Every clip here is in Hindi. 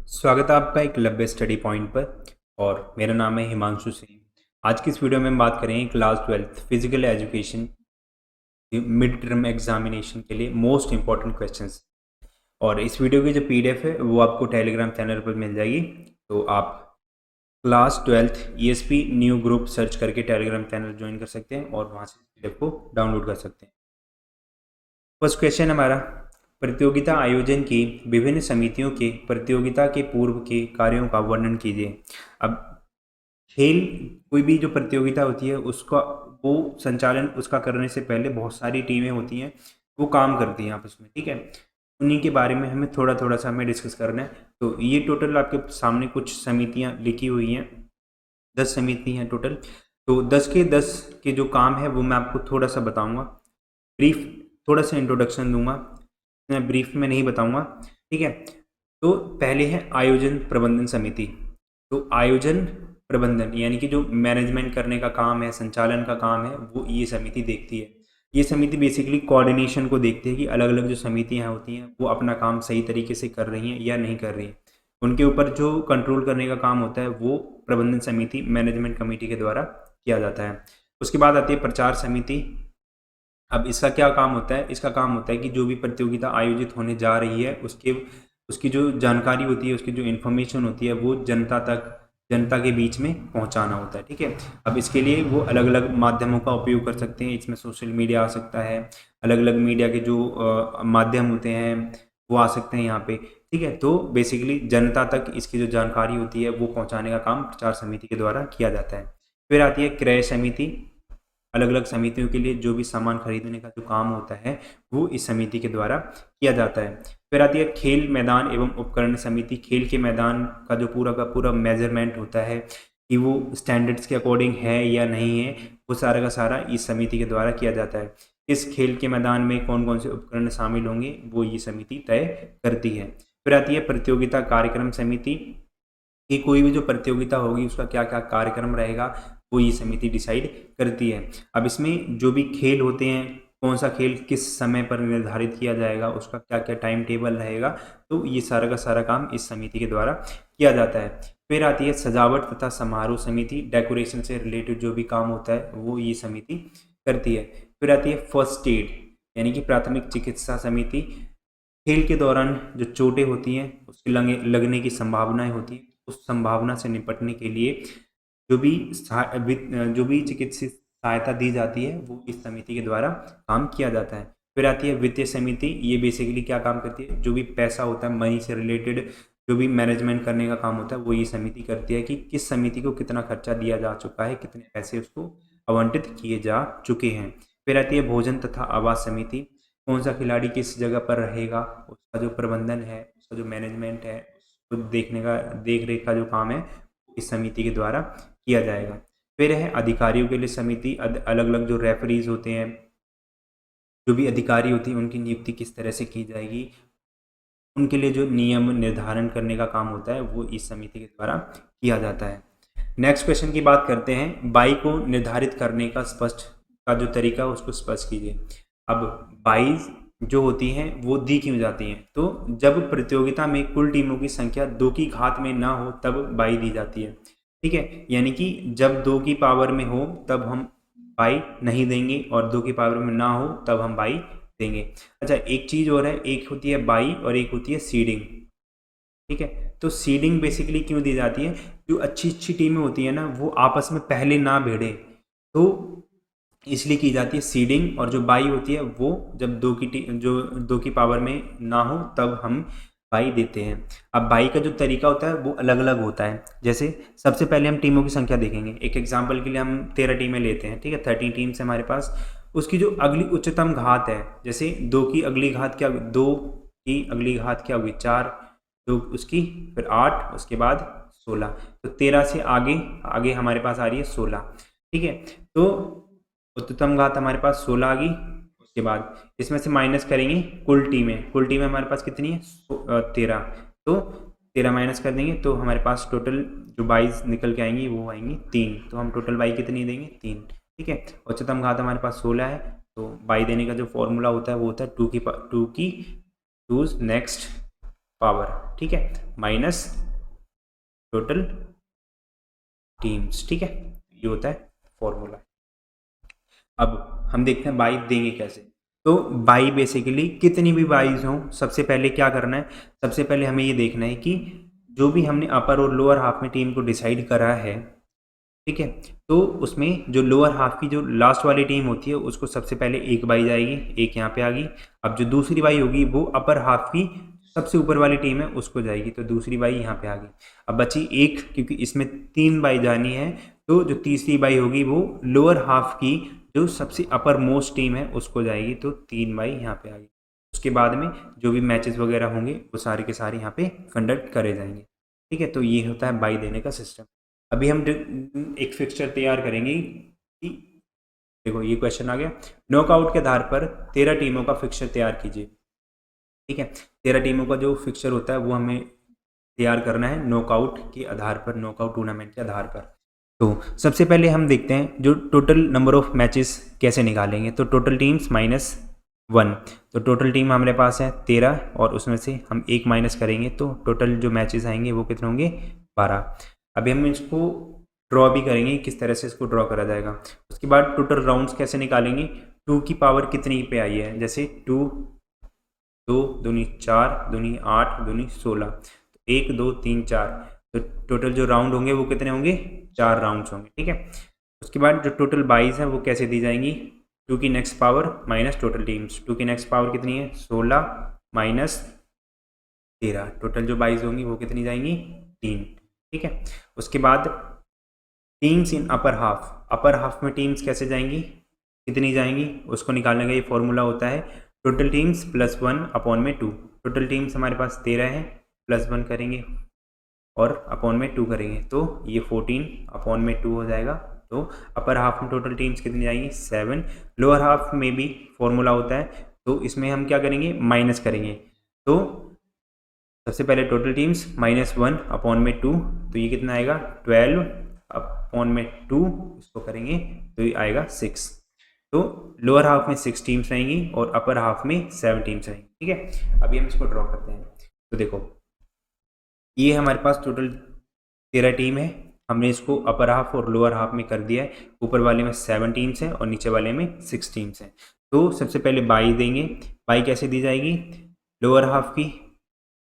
स्वागत है आपका एकलव्य स्टडी पॉइंट पर। और मेरा नाम है हिमांशु सिंह। आज की इस वीडियो में हम बात करेंगे class 12 physical education mid term examination के लिए मोस्ट इंपॉर्टेंट क्वेश्चंस। और इस वीडियो की जो पीडीएफ है वो आपको टेलीग्राम चैनल पर मिल जाएगी। तो आप class 12 ESP new group search करके टेलीग्राम चैनल ज्वाइन कर सकते हैं और वहाँ से पीडीएफ को डाउनलोड कर सकते हैं। फर्स्ट क्वेश्चन हमारा, प्रतियोगिता आयोजन की विभिन्न समितियों के प्रतियोगिता के पूर्व के कार्यों का वर्णन कीजिए। अब खेल कोई भी जो प्रतियोगिता होती है उसका वो संचालन उसका करने से पहले बहुत सारी टीमें होती हैं, वो काम करती हैं आपस में, ठीक है। उन्हीं के बारे में हमें थोड़ा थोड़ा सा हमें डिस्कस करना है। तो ये टोटल आपके सामने कुछ समितियां लिखी हुई हैं, 10 समिति हैं टोटल। तो 10 के 10 के जो काम है वो मैं आपको थोड़ा सा बताऊंगा, ब्रीफ थोड़ा सा इंट्रोडक्शन दूंगा, मैं ब्रीफ में नहीं बताऊंगा, ठीक है। तो पहले है आयोजन प्रबंधन समिति। तो आयोजन प्रबंधन यानी कि जो मैनेजमेंट करने का काम है, संचालन का काम है, वो ये समिति देखती है। ये समिति बेसिकली कोऑर्डिनेशन को देखती है कि अलग अलग जो समितियां होती हैं वो अपना काम सही तरीके से कर रही हैं या नहीं कर रही हैं। उनके ऊपर जो कंट्रोल करने का काम होता है वो प्रबंधन समिति मैनेजमेंट कमेटी के द्वारा किया जाता है। उसके बाद आती है प्रचार समिति। अब इसका क्या काम होता है? इसका काम होता है कि जो भी प्रतियोगिता आयोजित होने जा रही है उसकी जो जानकारी होती है, उसकी जो इन्फॉर्मेशन होती है वो जनता के बीच में पहुंचाना होता है, ठीक है। अब इसके लिए वो अलग अलग माध्यमों का उपयोग कर सकते हैं। इसमें सोशल मीडिया आ सकता है, अलग अलग मीडिया के जो माध्यम होते हैं वो आ सकते हैं यहाँ पे, ठीक है। तो बेसिकली जनता तक इसकी जो जानकारी होती है वो पहुँचाने का काम प्रचार समिति के द्वारा किया जाता है। फिर आती है क्रय समिति। अलग अलग समितियों के लिए जो भी सामान खरीदने का जो काम होता है वो इस समिति के द्वारा किया जाता है। फिर आती है खेल मैदान एवं उपकरण समिति। खेल के मैदान का जो पूरा का पूरा मेजरमेंट होता है कि वो स्टैंडर्ड्स के अकॉर्डिंग है या नहीं है, वो सारा का सारा इस समिति के द्वारा किया जाता है। इस खेल के मैदान में कौन कौन से उपकरण शामिल होंगे वो ये समिति तय करती है। फिर आती है प्रतियोगिता कार्यक्रम समिति कि कोई भी जो प्रतियोगिता होगी उसका क्या क्या कार्यक्रम रहेगा वो ये समिति डिसाइड करती है। अब इसमें जो भी खेल होते हैं, कौन सा खेल किस समय पर निर्धारित किया जाएगा, उसका क्या क्या टाइम टेबल रहेगा, तो ये सारा का सारा काम इस समिति के द्वारा किया जाता है। फिर आती है सजावट तथा समारोह समिति। डेकोरेशन से रिलेटेड जो भी काम होता है वो ये समिति करती है। फिर आती है फर्स्ट एड यानी कि प्राथमिक चिकित्सा समिति। खेल के दौरान जो चोटें होती हैं उसके लगने की संभावनाएं होती हैं, उस संभावना से निपटने के लिए जो भी चिकित्सीय सहायता दी जाती है वो इस समिति के द्वारा काम किया जाता है। फिर आती है वित्तीय समिति। ये बेसिकली क्या काम करती है? जो भी पैसा होता है, मनी से रिलेटेड जो भी मैनेजमेंट करने का काम होता है वो ये समिति करती है कि किस समिति को कितना खर्चा दिया जा चुका है, कितने पैसे उसको आवंटित किए जा चुके हैं। फिर आती है भोजन तथा आवास समिति। कौन सा खिलाड़ी किस जगह पर रहेगा, उसका जो प्रबंधन है, उसका जो मैनेजमेंट है, उसको देख रेख का जो काम है इस समिति के द्वारा किया जाएगा। फिर है अधिकारियों के लिए समिति। अलग अलग जो रेफरीज होते हैं, जो भी अधिकारी होती हैं, उनकी नियुक्ति किस तरह से की जाएगी, उनके लिए जो नियम निर्धारण करने का काम होता है वो इस समिति के द्वारा किया जाता है। नेक्स्ट क्वेश्चन की बात करते हैं, बाई को निर्धारित करने का जो तरीका उसको स्पष्ट कीजिए। अब बाई जो होती हैं वो दी क्यों जाती हैं? तो जब प्रतियोगिता में कुल टीमों की संख्या 2 की घात में ना हो तब बाई दी जाती है, ठीक है। यानी कि जब 2 की पावर में हो तब हम बाई नहीं देंगे और 2 की पावर में ना हो तब हम बाई देंगे। अच्छा, एक चीज और है, एक होती है बाई और एक होती है सीडिंग, ठीक है। तो सीडिंग बेसिकली क्यों दी जाती है? जो अच्छी अच्छी टीमें होती है ना वो आपस में पहले ना भिड़े, तो इसलिए की जाती है सीडिंग। और जो बाई होती है वो जब 2 की पावर में ना हो तब हम बाई देते हैं। अब बाई का जो तरीका होता है वो अलग अलग होता है। जैसे सबसे पहले हम टीमों की संख्या देखेंगे। एक एग्जांपल के लिए हम 13 टीमें लेते हैं, ठीक है। 13 टीम्स हमारे पास। उसकी जो अगली उच्चतम घात है, जैसे 2 की अगली घात क्या, 2 की अगली घात क्या होगी? 4, 2 उसकी, फिर 8, उसके बाद 16। तो 13 से आगे हमारे पास आ रही है 16, ठीक है। तो उच्चतम घात हमारे पास 16 आ गई। उसके बाद इसमें से माइनस करेंगे कुल टीमें हमारे पास कितनी है? 13। तो 13 माइनस कर देंगे तो हमारे पास टोटल जो 22 निकल के आएंगी वो आएंगी 3। तो हम टोटल बाई कितनी देंगे? 3, ठीक है। उच्चतम घात हमारे पास 16 है, तो बाई देने का जो फॉर्मूला होता है वो होता है 2 की नेक्स्ट पावर, ठीक है, माइनस टोटल टीम्स, ठीक है, ये होता है फॉर्मूला। अब हम देखते हैं बाई देंगे कैसे। तो बाई बेसिकली कितनी भी बाईज हों, सबसे पहले क्या करना है, सबसे पहले हमें ये देखना है कि जो भी हमने अपर और लोअर हाफ में टीम को डिसाइड करा है, ठीक है, तो उसमें जो लोअर हाफ की जो लास्ट वाली टीम होती है उसको सबसे पहले एक बाई जाएगी, एक यहाँ पे आ गई। अब जो दूसरी बाई होगी वो अपर हाफ की सबसे ऊपर वाली टीम है उसको जाएगी, तो दूसरी बाई यहाँ पे आ गई। अब बची एक, क्योंकि इसमें 3 बाई जानी है, तो जो तीसरी बाई होगी वो लोअर हाफ की जो सबसे अपर मोस्ट टीम है उसको जाएगी, तो 3 बाई यहाँ पे आ गई। उसके बाद में जो भी मैचेस वगैरह होंगे वो सारे के सारे यहाँ पे कंडक्ट करे जाएंगे, ठीक है। तो ये होता है बाई देने का सिस्टम। अभी हम एक फिक्सचर तैयार करेंगे कि देखो ये क्वेश्चन आ गया, नॉकआउट के आधार पर 13 टीमों का फिक्सचर तैयार कीजिए, ठीक है। 13 टीमों का जो फिक्सचर होता है वो हमें तैयार करना है नॉकआउट के आधार पर, नॉकआउट टूर्नामेंट के आधार पर। तो सबसे पहले हम देखते हैं जो टोटल नंबर ऑफ मैचेस कैसे निकालेंगे। तो टोटल टीम्स -1, तो टोटल टीम हमारे पास है 13 और उसमें से हम 1 माइनस करेंगे तो टोटल जो मैचेस आएंगे वो कितने होंगे, 12। अभी हम इसको ड्रॉ भी करेंगे, किस तरह से इसको ड्रॉ करा जाएगा। उसके बाद टोटल राउंड्स कैसे निकालेंगे, 2 की पावर कितनी पे आई है, जैसे 2 2 दूनी 4 दूनी 8 दूनी 16, 1 2 3 4, तो टोटल जो राउंड होंगे वो कितने होंगे, 4 राउंड्स होंगे, ठीक है। उसके बाद जो टोटल बाईज हैं वो कैसे दी जाएंगी, 2 की next power minus total teams, 2 की नेक्स्ट पावर कितनी है 16 माइनस 13, टोटल जो बाईज होंगी वो कितनी जाएंगी 3, ठीक है। उसके बाद टीम्स इन अपर हाफ में टीम्स कैसे जाएंगी, कितनी जाएंगी, उसको निकालने का ये फॉर्मूला होता है टोटल टीम्स +1 अपॉन में 2। टोटल टीम्स हमारे पास 13 है, +1 करेंगे और अपॉन में 2 करेंगे तो ये 14 अपॉन में 2 हो जाएगा। तो अपर हाफ में टोटल टीम्स कितनी जाएंगी 7, लोअर हाफ में भी फॉर्मूला होता है, तो इसमें हम क्या करेंगे माइनस करेंगे। तो सबसे पहले टोटल टीम्स -1 अपॉन में 2, तो ये कितना आएगा 12 अपॉन में 2, इसको करेंगे तो ये आएगा 6। तो लोअर हाफ में 6 टीम्स रहेंगी और अपर हाफ में 7 टीम्स रहेंगी, ठीक है। अभी हम इसको ड्रॉ करते हैं। तो देखो ये हमारे पास टोटल 13 टीम है, हमने इसको अपर हाफ और लोअर हाफ में कर दिया है। ऊपर वाले में 7 टीम्स हैं और नीचे वाले में 6 टीम्स हैं। तो सबसे पहले बाई देंगे, बाई कैसे दी जाएगी, लोअर हाफ की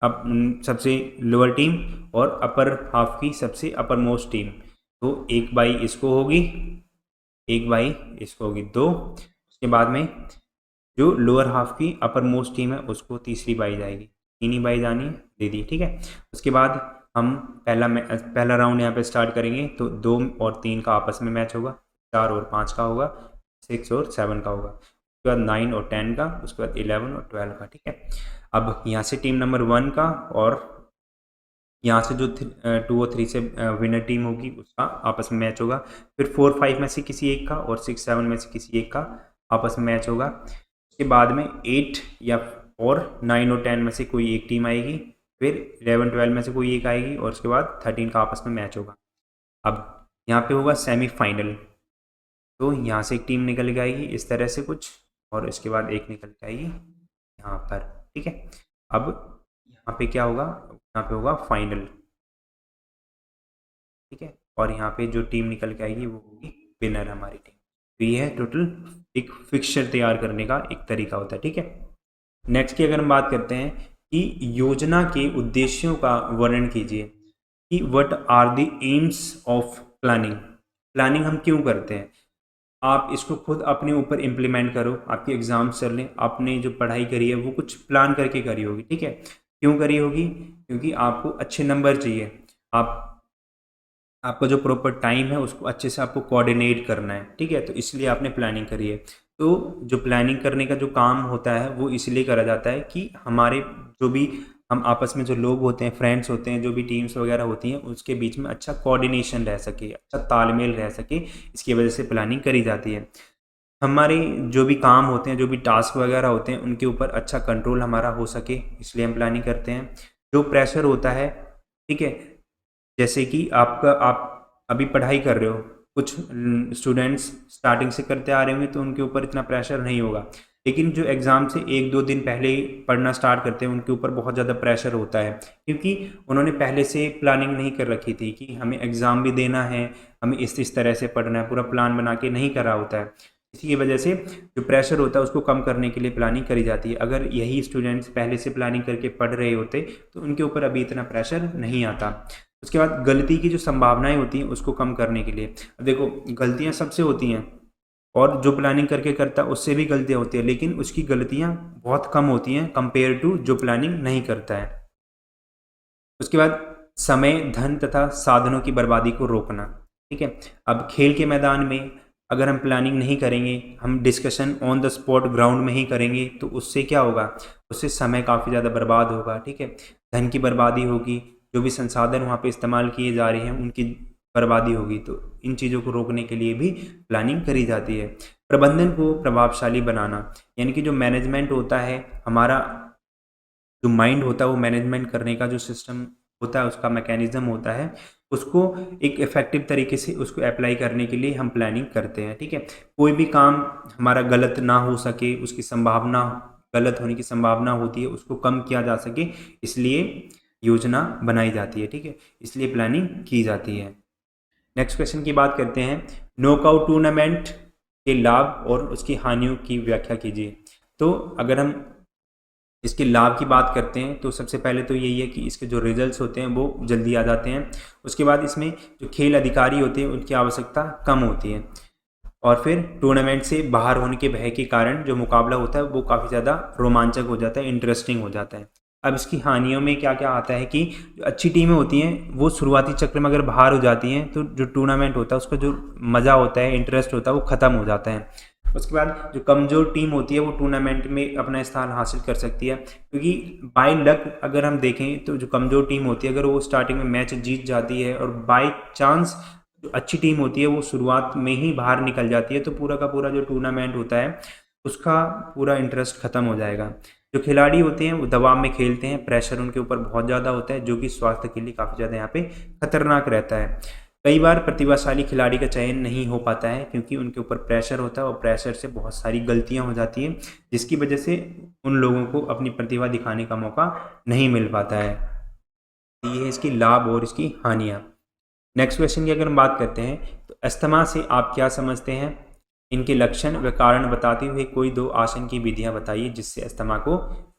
अब सबसे लोअर टीम और अपर हाफ की सबसे अपर मोस्ट टीम, तो 1 बाई इसको होगी, 1 बाई इसको होगी 2। उसके बाद में जो लोअर हाफ की अपर मोस्ट टीम है उसको तीसरी बाई जाएगी, 3 ही बाई जानी है, दे दी, ठीक है। उसके बाद हम पहला राउंड यहाँ पे स्टार्ट करेंगे, तो 2 और 3 का आपस में मैच होगा, 4 और 5 का होगा, 6 और 7 का होगा, उसके बाद 9 और 10 का, उसके बाद 11 और 12 का, ठीक है। अब यहाँ से टीम नंबर 1 का और यहाँ से जो 2 और 3 से विनर टीम होगी उसका आपस में मैच होगा। फिर 4 5 में से किसी एक का और 6 7 में से किसी एक का आपस में मैच होगा। उसके बाद में 8 या और 9 और 10 में से कोई एक टीम आएगी, फिर 11 12 में से कोई एक आएगी और उसके बाद 13 का आपस में मैच होगा। अब यहाँ पे होगा सेमीफाइनल, तो यहाँ से एक टीम निकल के आएगी इस तरह से कुछ, और इसके बाद एक निकल के आएगी यहाँ पर, ठीक है। अब यहाँ पे क्या होगा, यहाँ पे होगा फाइनल, ठीक है, और यहाँ पे जो टीम निकल के आएगी वो होगी विनर हमारी टीम। तो ये है टोटल एक फिक्सचर तैयार करने का एक तरीका होता है, ठीक है। नेक्स्ट की अगर हम बात करते हैं कि योजना के उद्देश्यों का वर्णन कीजिए, कि what are the aims of planning, planning हम क्यों करते हैं। आप इसको खुद अपने ऊपर इम्प्लीमेंट करो, आपके एग्जाम्स चल रहे, आपने जो पढ़ाई करी है वो कुछ प्लान करके करी होगी, ठीक है। क्यों करी होगी, क्योंकि आपको अच्छे नंबर चाहिए, आपका जो प्रॉपर टाइम है उसको अच्छे से आपको कोऑर्डिनेट करना है, ठीक है, तो इसलिए आपने प्लानिंग करी है। तो जो प्लानिंग करने का जो काम होता है वो इसलिए करा जाता है कि हमारे जो भी हम आपस में जो लोग होते हैं, फ्रेंड्स होते हैं, जो भी टीम्स वगैरह होती हैं, उसके बीच में अच्छा कोऑर्डिनेशन रह सके, अच्छा तालमेल रह सके, इसकी वजह से प्लानिंग करी जाती है। हमारे जो भी काम होते हैं, जो भी टास्क वगैरह होते हैं, उनके ऊपर अच्छा कंट्रोल हमारा हो सके, इसलिए हम प्लानिंग करते हैं। जो प्रेशर होता है, ठीक है, जैसे कि आप अभी पढ़ाई कर रहे हो, कुछ स्टूडेंट्स स्टार्टिंग से करते आ रहे होंगे तो उनके ऊपर इतना प्रेशर नहीं होगा, लेकिन जो एग्ज़ाम से 1-2 दिन पहले ही पढ़ना स्टार्ट करते हैं उनके ऊपर बहुत ज़्यादा प्रेशर होता है, क्योंकि उन्होंने पहले से प्लानिंग नहीं कर रखी थी कि हमें एग्ज़ाम भी देना है, हमें इस तरह से पढ़ना है, पूरा प्लान बना के नहीं करा होता है। इसी की वजह से जो प्रेशर होता है उसको कम करने के लिए प्लानिंग करी जाती है। अगर यही स्टूडेंट्स पहले से प्लानिंग करके पढ़ रहे होते तो उनके ऊपर अभी इतना प्रेशर नहीं आता। उसके बाद गलती की जो संभावनाएं होती हैं उसको कम करने के लिए, अब देखो गलतियां सबसे होती हैं और जो प्लानिंग करके करता है उससे भी गलतियां होती हैं, लेकिन उसकी गलतियां बहुत कम होती हैं कंपेयर टू जो प्लानिंग नहीं करता है। उसके बाद समय, धन तथा साधनों की बर्बादी को रोकना। ठीक है, अब खेल के मैदान में अगर हम प्लानिंग नहीं करेंगे, हम discussion on the spot ground में ही करेंगे, तो उससे क्या होगा, उससे समय काफ़ी ज़्यादा बर्बाद होगा। ठीक है, धन की बर्बादी होगी, जो भी संसाधन वहाँ पे इस्तेमाल किए जा रहे हैं उनकी बर्बादी होगी। तो इन चीज़ों को रोकने के लिए भी प्लानिंग करी जाती है। प्रबंधन को प्रभावशाली बनाना, यानी कि जो मैनेजमेंट होता है, हमारा जो माइंड होता है वो मैनेजमेंट करने का जो सिस्टम होता है, उसका मैकेनिज्म होता है, उसको एक इफेक्टिव तरीके से उसको अप्लाई करने के लिए हम प्लानिंग करते हैं। ठीक है, कोई भी काम हमारा गलत ना हो सके, उसकी संभावना गलत होने की संभावना होती है, उसको कम किया जा सके, इसलिए योजना बनाई जाती है। ठीक है, इसलिए प्लानिंग की जाती है। नेक्स्ट क्वेश्चन की बात करते हैं, नॉकआउट टूर्नामेंट के लाभ और उसकी हानियों की व्याख्या कीजिए। तो अगर हम इसके लाभ की बात करते हैं तो सबसे पहले तो यही है कि इसके जो रिजल्ट्स होते हैं वो जल्दी आ जाते हैं। उसके बाद इसमें जो खेल अधिकारी होते हैं उनकी आवश्यकता कम होती है, और फिर टूर्नामेंट से बाहर होने के भय के कारण जो मुकाबला होता है वो काफ़ी ज़्यादा रोमांचक हो जाता है, इंटरेस्टिंग हो जाता है। अब इसकी हानियों में क्या क्या आता है कि जो अच्छी टीमें होती हैं वो शुरुआती चक्र में अगर बाहर हो जाती हैं तो जो टूर्नामेंट होता है उसका जो मज़ा होता है, इंटरेस्ट होता है, वो ख़त्म हो जाता है। उसके बाद जो कमज़ोर टीम होती है वो टूर्नामेंट में अपना स्थान हासिल कर सकती है, क्योंकि बाय लक अगर हम देखें तो जो कमज़ोर टीम होती है अगर वो स्टार्टिंग में मैच जीत जाती है और बाय चांस जो अच्छी टीम होती है वो शुरुआत में ही बाहर निकल जाती है, तो पूरा का पूरा जो टूर्नामेंट होता है उसका पूरा इंटरेस्ट ख़त्म हो जाएगा। जो खिलाड़ी होते हैं वो दबाव में खेलते हैं, प्रेशर उनके ऊपर बहुत ज़्यादा होता है, जो कि स्वास्थ्य के लिए काफ़ी ज़्यादा यहाँ पे खतरनाक रहता है। कई बार प्रतिभाशाली खिलाड़ी का चयन नहीं हो पाता है क्योंकि उनके ऊपर प्रेशर होता है और प्रेशर से बहुत सारी गलतियां हो जाती हैं, जिसकी वजह से उन लोगों को अपनी प्रतिभा दिखाने का मौका नहीं मिल पाता है। ये है इसकी लाभ और इसकी हानियाँ। नेक्स्ट क्वेश्चन की अगर हम बात करते हैं तो अस्थमा से आप क्या समझते हैं, इनके लक्षण व कारण बताते हुए कोई 2 आसन की विधियां बताइए जिससे अस्थमा को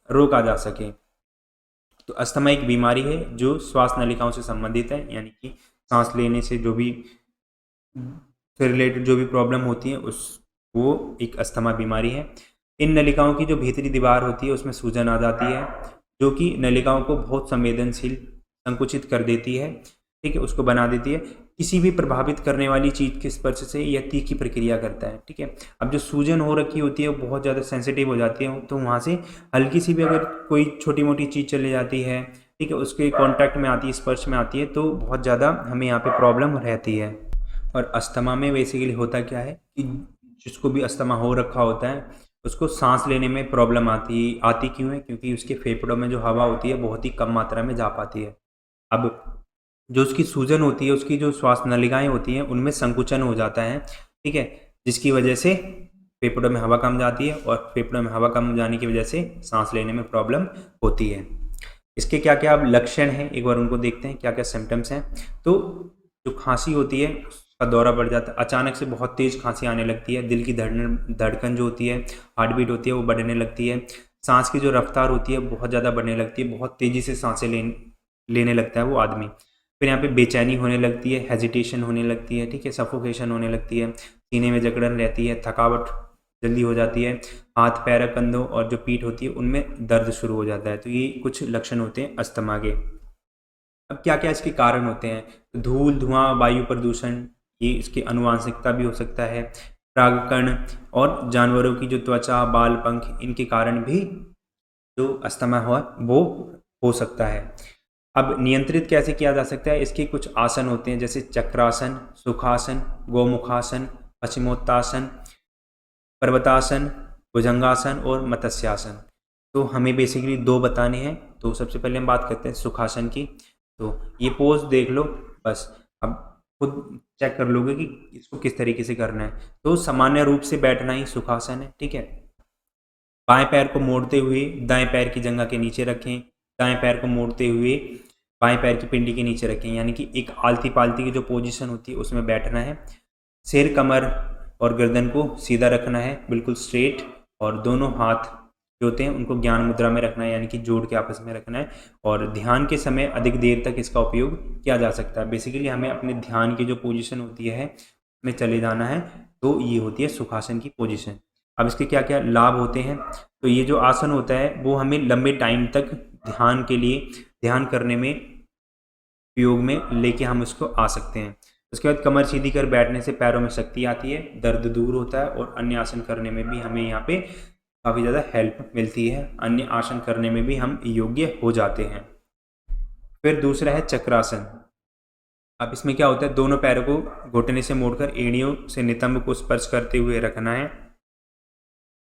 रोका जा सके। तो अस्थमा एक बीमारी है जो श्वास नलिकाओं से संबंधित है, यानी कि सांस लेने से जो भी से रिलेटेड जो भी प्रॉब्लम होती है उस वो एक अस्थमा बीमारी है। इन नलिकाओं की जो भीतरी दीवार होती है उसमें सूजन आ जाती है, जो कि नलिकाओं को बहुत संवेदनशील संकुचित कर देती है। ठीक है, उसको बना देती है। किसी भी प्रभावित करने वाली चीज़ के स्पर्श से यह तीखी प्रक्रिया करता है। ठीक है, अब जो सूजन हो रखी होती है वो बहुत ज़्यादा सेंसिटिव हो जाती है, तो वहाँ से हल्की सी भी अगर कोई छोटी मोटी चीज़ चली जाती है, ठीक है, उसके कांटेक्ट में आती है, स्पर्श में आती है, तो बहुत ज़्यादा हमें यहाँ पे प्रॉब्लम रहती है। और अस्थमा में बेसिकली होता क्या है कि जिसको भी अस्थमा हो रखा होता है उसको सांस लेने में प्रॉब्लम आती क्यों है, क्योंकि उसके फेफड़ों में जो हवा होती है बहुत ही कम मात्रा में जा पाती है। अब जो उसकी सूजन होती है, उसकी जो श्वास नलिकाएं होती हैं उनमें संकुचन हो जाता है। ठीक है, जिसकी वजह से फेफड़ों में हवा कम जाती है और फेफड़ों में हवा कम जाने की वजह से सांस लेने में प्रॉब्लम होती है। इसके क्या क्या अब लक्षण हैं, एक बार उनको देखते हैं क्या क्या सिम्टम्स हैं। तो जो खांसी होती है उसका दौरा बढ़ जाता है, अचानक से बहुत तेज़ खांसी आने लगती है, दिल की धड़कन जो होती है, हार्ट बीट होती है वो बढ़ने लगती है, सांस की जो रफ्तार होती है बहुत ज़्यादा बढ़ने लगती है, बहुत तेज़ी से सांसें लेने लगता है वो आदमी। फिर यहाँ पे बेचैनी होने लगती है, हेजिटेशन होने लगती है, ठीक है, सफोकेशन होने लगती है, सीने में जकड़न रहती है, थकावट जल्दी हो जाती है, हाथ पैर कंधों और जो पीठ होती है उनमें दर्द शुरू हो जाता है। तो ये कुछ लक्षण होते हैं अस्थमा के। अब क्या क्या इसके कारण होते हैं, तो धूल, धुआं, वायु प्रदूषण, ये इसकी आनुवांशिकता भी हो सकता है, परागकण और जानवरों की जो त्वचा, बाल, पंख, इनके कारण भी जो अस्थमा हुआ वो हो सकता है। अब नियंत्रित कैसे किया जा सकता है, इसके कुछ आसन होते हैं जैसे चक्रासन, सुखासन, गोमुखासन, पश्चिमोत्तासन, पर्वतासन, भुजंगासन और मत्स्यासन। तो हमें बेसिकली 2 बताने हैं। तो सबसे पहले हम बात करते हैं सुखासन की। तो ये पोज देख लो बस, अब खुद चेक कर लोगे कि इसको किस तरीके से करना है। तो सामान्य रूप से बैठना ही सुखासन है। ठीक है, बाएं पैर को मोड़ते हुए दाएं पैर की जंघा के नीचे रखें, दाएं पैर को मोड़ते हुए बाएं पैर की पिंडी के नीचे रखें, यानी कि एक आलती पालती की जो पोजीशन होती है उसमें बैठना है। सिर, कमर और गर्दन को सीधा रखना है, बिल्कुल स्ट्रेट, और दोनों हाथ जो होते हैं उनको ज्ञान मुद्रा में रखना है, यानी कि जोड़ के आपस में रखना है। और ध्यान के समय अधिक देर तक इसका उपयोग किया जा सकता है। बेसिकली हमें अपने ध्यान की जो पोजीशन होती है में चले जाना है, तो ये होती है सुखासन की पोजीशन। अब इसके क्या क्या लाभ होते हैं, तो ये जो आसन होता है वो हमें लंबे टाइम तक ध्यान के लिए, ध्यान करने में उपयोग में लेके हम इसको आ सकते हैं। उसके बाद कमर सीधी कर बैठने से पैरों में शक्ति आती है, दर्द दूर होता है, और अन्य आसन करने में भी हमें यहाँ पे काफ़ी ज़्यादा हेल्प मिलती है। अन्य आसन करने में भी हम योग्य हो जाते हैं। फिर दूसरा है चक्रासन। अब इसमें क्या होता है, दोनों पैरों को घुटने से मोड़कर एड़ियों से नितंब को स्पर्श करते हुए रखना है।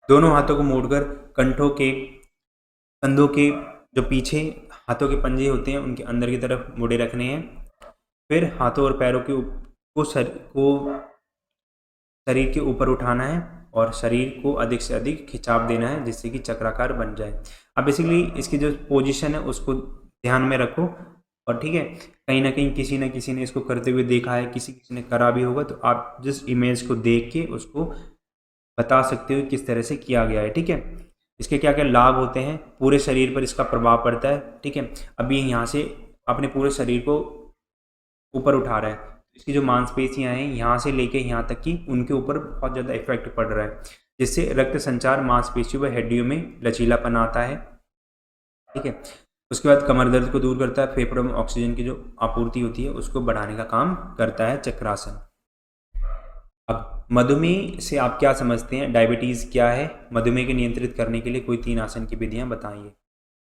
दोनों हाथों को मोड़कर कंधों के जो पीछे हाथों के पंजे होते हैं उनके अंदर की तरफ मुड़े रखने हैं। फिर हाथों और पैरों को शरीर के ऊपर उठाना है और शरीर को अधिक से अधिक खिंचाव देना है, जिससे कि चक्राकार बन जाए। अब बेसिकली इसकी जो पोजीशन है उसको ध्यान में रखो, और ठीक है, कहीं ना कहीं किसी न किसी ने इसको करते हुए देखा है, किसी ने करा भी होगा, तो आप जिस इमेज को देख के उसको बता सकते हो किस तरह से किया गया है। ठीक है, इसके क्या क्या लाभ होते हैं, पूरे शरीर पर इसका प्रभाव पड़ता है। ठीक है, अभी यहाँ से अपने पूरे शरीर को ऊपर उठा रहा है, इसकी जो मांसपेशियां हैं यहाँ से लेके यहाँ तक कि उनके ऊपर बहुत ज़्यादा इफेक्ट पड़ रहा है, जिससे रक्त संचार मांसपेशियों व हड्डियों में लचीलापन आता है। ठीक है, उसके बाद कमर दर्द को दूर करता है, फेफड़ों में ऑक्सीजन की जो आपूर्ति होती है उसको बढ़ाने का काम करता है चक्रासन। अब मधुमेह से आप क्या समझते हैं, डायबिटीज़ क्या है, मधुमेह को नियंत्रित करने के लिए कोई 3 आसन की विधियां बताइए।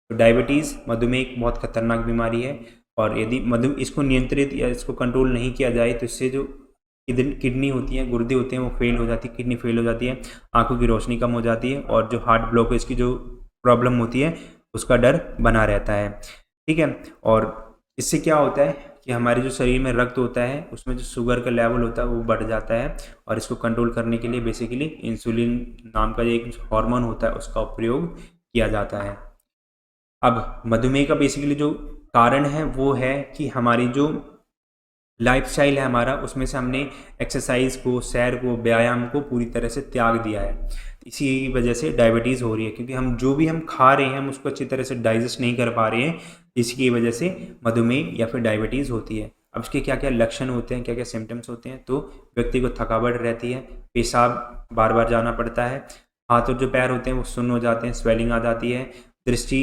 तो डायबिटीज़, मधुमेह एक बहुत खतरनाक बीमारी है, और यदि इसको नियंत्रित या इसको कंट्रोल नहीं किया जाए तो इससे जो किडनी होती है, गुर्दे होते हैं, वो फेल हो जाती है, किडनी फेल हो जाती है, आंखों की रोशनी कम हो जाती है, और जो हार्ट ब्लॉकेज की जो प्रॉब्लम होती है उसका डर बना रहता है। ठीक है, और इससे क्या होता है कि हमारे जो शरीर में रक्त होता है उसमें जो शुगर का लेवल होता है वो बढ़ जाता है, और इसको कंट्रोल करने के लिए बेसिकली इंसुलिन नाम का एक हार्मोन होता है उसका प्रयोग किया जाता है। अब मधुमेह का बेसिकली जो कारण है वो है कि हमारी जो लाइफस्टाइल है हमारा, उसमें से हमने एक्सरसाइज को, सैर को, व्यायाम को पूरी तरह से त्याग दिया है। इसी वजह से डायबिटीज़ हो रही है, क्योंकि हम जो भी हम खा रहे हैं हम उसको अच्छी तरह से डाइजेस्ट नहीं कर पा रहे हैं, इसकी वजह से मधुमेह या फिर डायबिटीज़ होती है। अब इसके क्या क्या लक्षण होते हैं, क्या क्या सिम्टम्स होते हैं, तो व्यक्ति को थकावट रहती है, पेशाब बार बार जाना पड़ता है, हाथ और जो पैर होते हैं वो सुन्न हो जाते हैं, स्वेलिंग आ जाती है, दृष्टि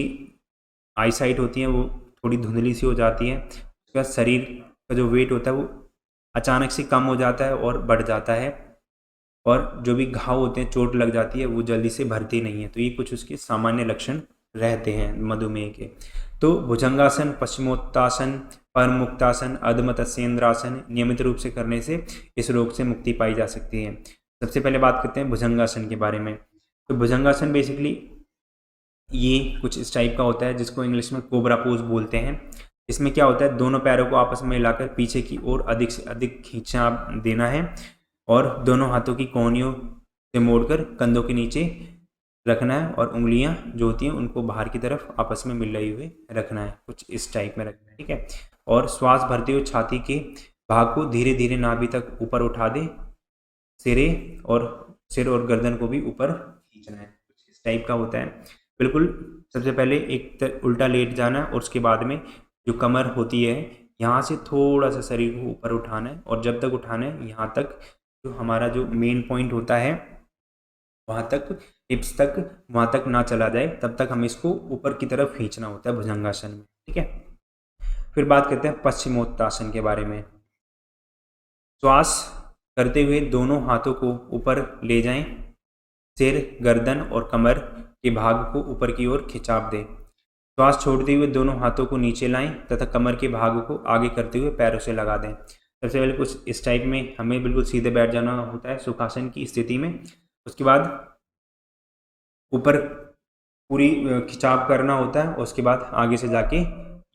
आईसाइट होती है वो थोड़ी धुंधली सी हो जाती है, उसके बाद शरीर का जो वेट होता है वो अचानक से कम हो जाता है और बढ़ जाता है, और जो भी घाव होते हैं, चोट लग जाती है, वो जल्दी से भरती नहीं है। तो ये कुछ उसके सामान्य लक्षण रहते हैं मधुमेह के। तो भुजंगासन, पश्चिमोत्तासन, परमुक्तासन, अधमत्स्येंद्रासन नियमित रूप से करने से इस रोग से मुक्ति पाई जा सकती है। सबसे पहले बात करते हैं भुजंगासन के बारे में। तो भुजंगासन बेसिकली ये कुछ इस टाइप का होता है, जिसको इंग्लिश में कोबरा पोज बोलते हैं। इसमें क्या होता है, दोनों पैरों को आपस में मिलाकर पीछे की ओर अधिक से अधिक खींचा देना है, और दोनों हाथों की कोहनियों से मोड़कर कंधों के नीचे रखना है, और उंगलियां जो होती हैं उनको बाहर की तरफ आपस में मिल रही हुए रखना है, कुछ इस टाइप में रखना है। ठीक है, और श्वास भरते हुए छाती के भाग को धीरे धीरे नाभि तक ऊपर उठा दे, सिर और गर्दन को भी ऊपर खींचना है, कुछ इस टाइप का होता है। बिल्कुल सबसे पहले एक उल्टा लेट जाना, और उसके बाद में जो कमर होती है यहाँ से थोड़ा सा शरीर को ऊपर उठाना है, और जब तक उठाना है यहाँ तक जो हमारा जो मेन पॉइंट होता है वहाँ तक, हिप्स तक, वहाँ तक ना चला जाए, तब तक हमें इसको ऊपर की तरफ खींचना होता है भुजंगासन में। ठीक है, फिर बात करते हैं पश्चिमोत्तासन के बारे में। श्वास करते हुए दोनों हाथों को ऊपर ले जाएं, सिर, गर्दन और कमर के भाग को ऊपर की ओर खिंचाव दें। श्वास छोड़ते हुए दोनों हाथों को नीचे लाएं तथा कमर के भाग को आगे करते हुए पैरों से लगा दें। सबसे पहले कुछ इस टाइप में हमें बिल्कुल सीधे बैठ जाना होता है सुखासन की स्थिति में। उसके बाद ऊपर पूरी खिंचाव करना होता है, और उसके बाद आगे से जाके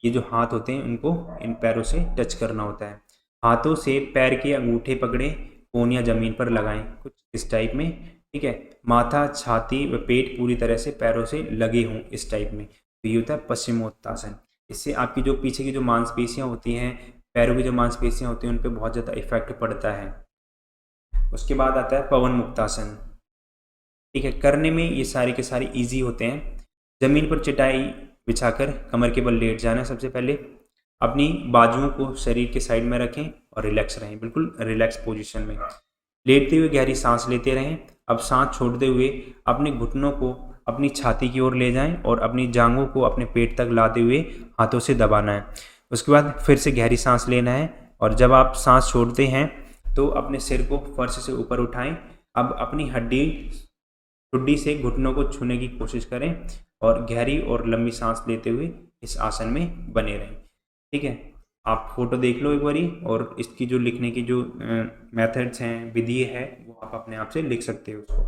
ये जो हाथ होते हैं उनको इन पैरों से टच करना होता है। हाथों से पैर के अंगूठे पकड़े, कोहनियाँ ज़मीन पर लगाएं, कुछ इस टाइप में। ठीक है, माथा, छाती व पेट पूरी तरह से पैरों से लगे हों इस टाइप में, तो ये होता है पश्चिमोत्तासन। इससे आपकी जो पीछे की जो मांसपेशियां होती हैं, पैरों की जो मांसपेशियां होती हैं, उन पर बहुत ज़्यादा इफेक्ट पड़ता है। उसके बाद आता है पवन मुक्तासन। ठीक है, करने में ये सारे के सारे इजी होते हैं। ज़मीन पर चटाई बिछाकर कमर के बल लेट जाना। सबसे पहले अपनी बाजुओं को शरीर के साइड में रखें और रिलैक्स रहें, बिल्कुल रिलैक्स पोजीशन में। लेटते हुए गहरी सांस लेते रहें। अब सांस छोड़ते हुए अपने घुटनों को अपनी छाती की ओर ले जाएं और अपनी जांघों को अपने पेट तक लाते हुए हाथों से दबाना है। उसके बाद फिर से गहरी सांस लेना है और जब आप सांस छोड़ते हैं तो अपने सिर को फर्श से ऊपर उठाएं। अब अपनी ठुड्डी से घुटनों को छूने की कोशिश करें और गहरी और लंबी सांस लेते हुए इस आसन में बने रहें। ठीक है, आप फोटो देख लो एक बारी और इसकी जो लिखने की जो मेथड्स हैं, विधि है, वो आप अपने आप से लिख सकते हो उसको।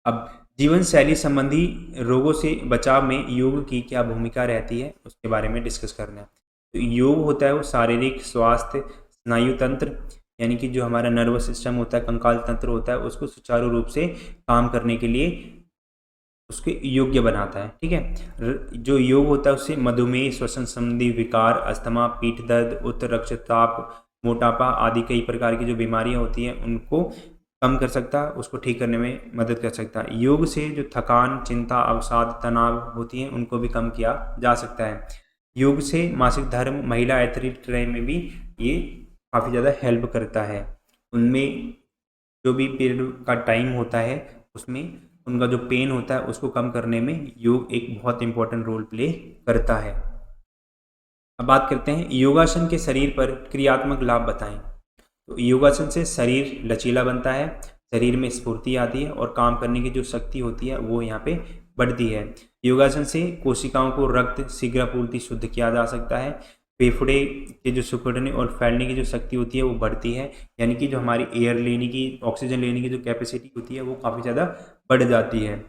अब जीवन शैली संबंधी रोगों से बचाव में योग की क्या भूमिका रहती है, उसके बारे में डिस्कस करना है। तो योग होता है वो शारीरिक स्वास्थ्य, स्नायु तंत्र यानी कि जो हमारा नर्वस सिस्टम होता है, कंकाल तंत्र होता है, उसको सुचारू रूप से काम करने के लिए उसके योग्य बनाता है। ठीक है, जो योग होता है उससे मधुमेह, श्वसन संबंधी विकार, अस्थमा, पीठ दर्द, उच्च रक्तचाप, मोटापा आदि कई प्रकार की जो बीमारियां होती हैं उनको कम कर सकता है, उसको ठीक करने में मदद कर सकता है। योग से जो थकान, चिंता, अवसाद, तनाव होती हैं उनको भी कम किया जा सकता है। योग से मासिक धर्म, महिला एथलीट में भी ये काफ़ी ज़्यादा हेल्प करता है। उनमें जो भी पीरियड का टाइम होता है उसमें उनका जो पेन होता है उसको कम करने में योग एक बहुत इंपॉर्टेंट रोल प्ले करता है। अब बात करते हैं योगासन के शरीर पर क्रियात्मक लाभ बताएं। तो योगासन से शरीर लचीला बनता है, शरीर में स्फूर्ति आती है और काम करने की जो शक्ति होती है वो यहाँ पे बढ़ती है। योगासन से कोशिकाओं को रक्त शीघ्र आपूर्ति शुद्ध किया जा सकता है। फेफड़े के जो सिकुड़ने और फैलने की जो शक्ति होती है वो बढ़ती है, यानी कि जो हमारी एयर लेने की, ऑक्सीजन लेने की जो कैपेसिटी होती है वो काफ़ी ज़्यादा बढ़ जाती है।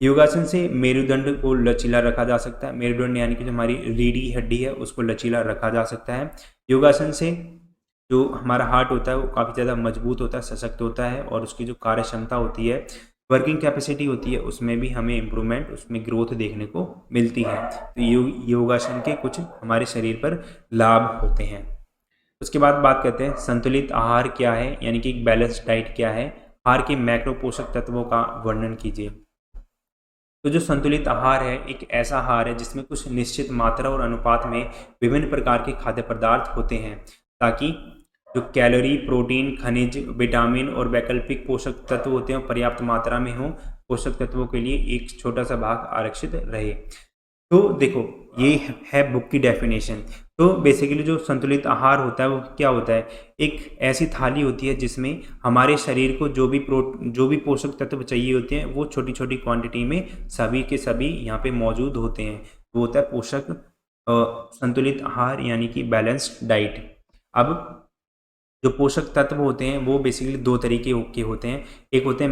योगासन से मेरुदंड को लचीला रखा जा सकता है। मेरुदंड यानी कि जो हमारी रीढ़ की हड्डी है उसको लचीला रखा जा सकता है। योगासन से जो हमारा हार्ट होता है वो काफ़ी ज़्यादा मजबूत होता है, सशक्त होता है और उसकी जो कार्य क्षमता होती है, वर्किंग कैपेसिटी होती है, उसमें भी हमें इम्प्रूवमेंट, उसमें ग्रोथ देखने को मिलती है। तो योगासन के कुछ हमारे शरीर पर लाभ होते हैं। उसके बाद बात करते हैं संतुलित आहार क्या है, यानी कि एक बैलेंस डाइट क्या है। आहार के मैक्रो पोषक तत्वों का वर्णन कीजिए। तो जो संतुलित आहार है एक ऐसा आहार है जिसमें कुछ निश्चित मात्रा और अनुपात में विभिन्न प्रकार के खाद्य पदार्थ होते हैं ताकि जो कैलोरी, प्रोटीन, खनिज, विटामिन और वैकल्पिक पोषक तत्व होते हैं पर्याप्त मात्रा में हो। पोषक तत्वों के लिए एक छोटा सा भाग आरक्षित रहे। तो देखो ये है बुक की डेफिनेशन। तो बेसिकली जो संतुलित आहार होता है वो क्या होता है, एक ऐसी थाली होती है जिसमें हमारे शरीर को जो भी पोषक तत्व चाहिए होते हैं वो छोटी छोटी क्वांटिटी में सभी के सभी यहाँ पे मौजूद होते हैं। वो होता है पोषक संतुलित आहार यानी कि बैलेंस्ड डाइट। अब जो पोषक तत्व होते हैं वो बेसिकली दो तरीके के होते हैं। एक होते हैं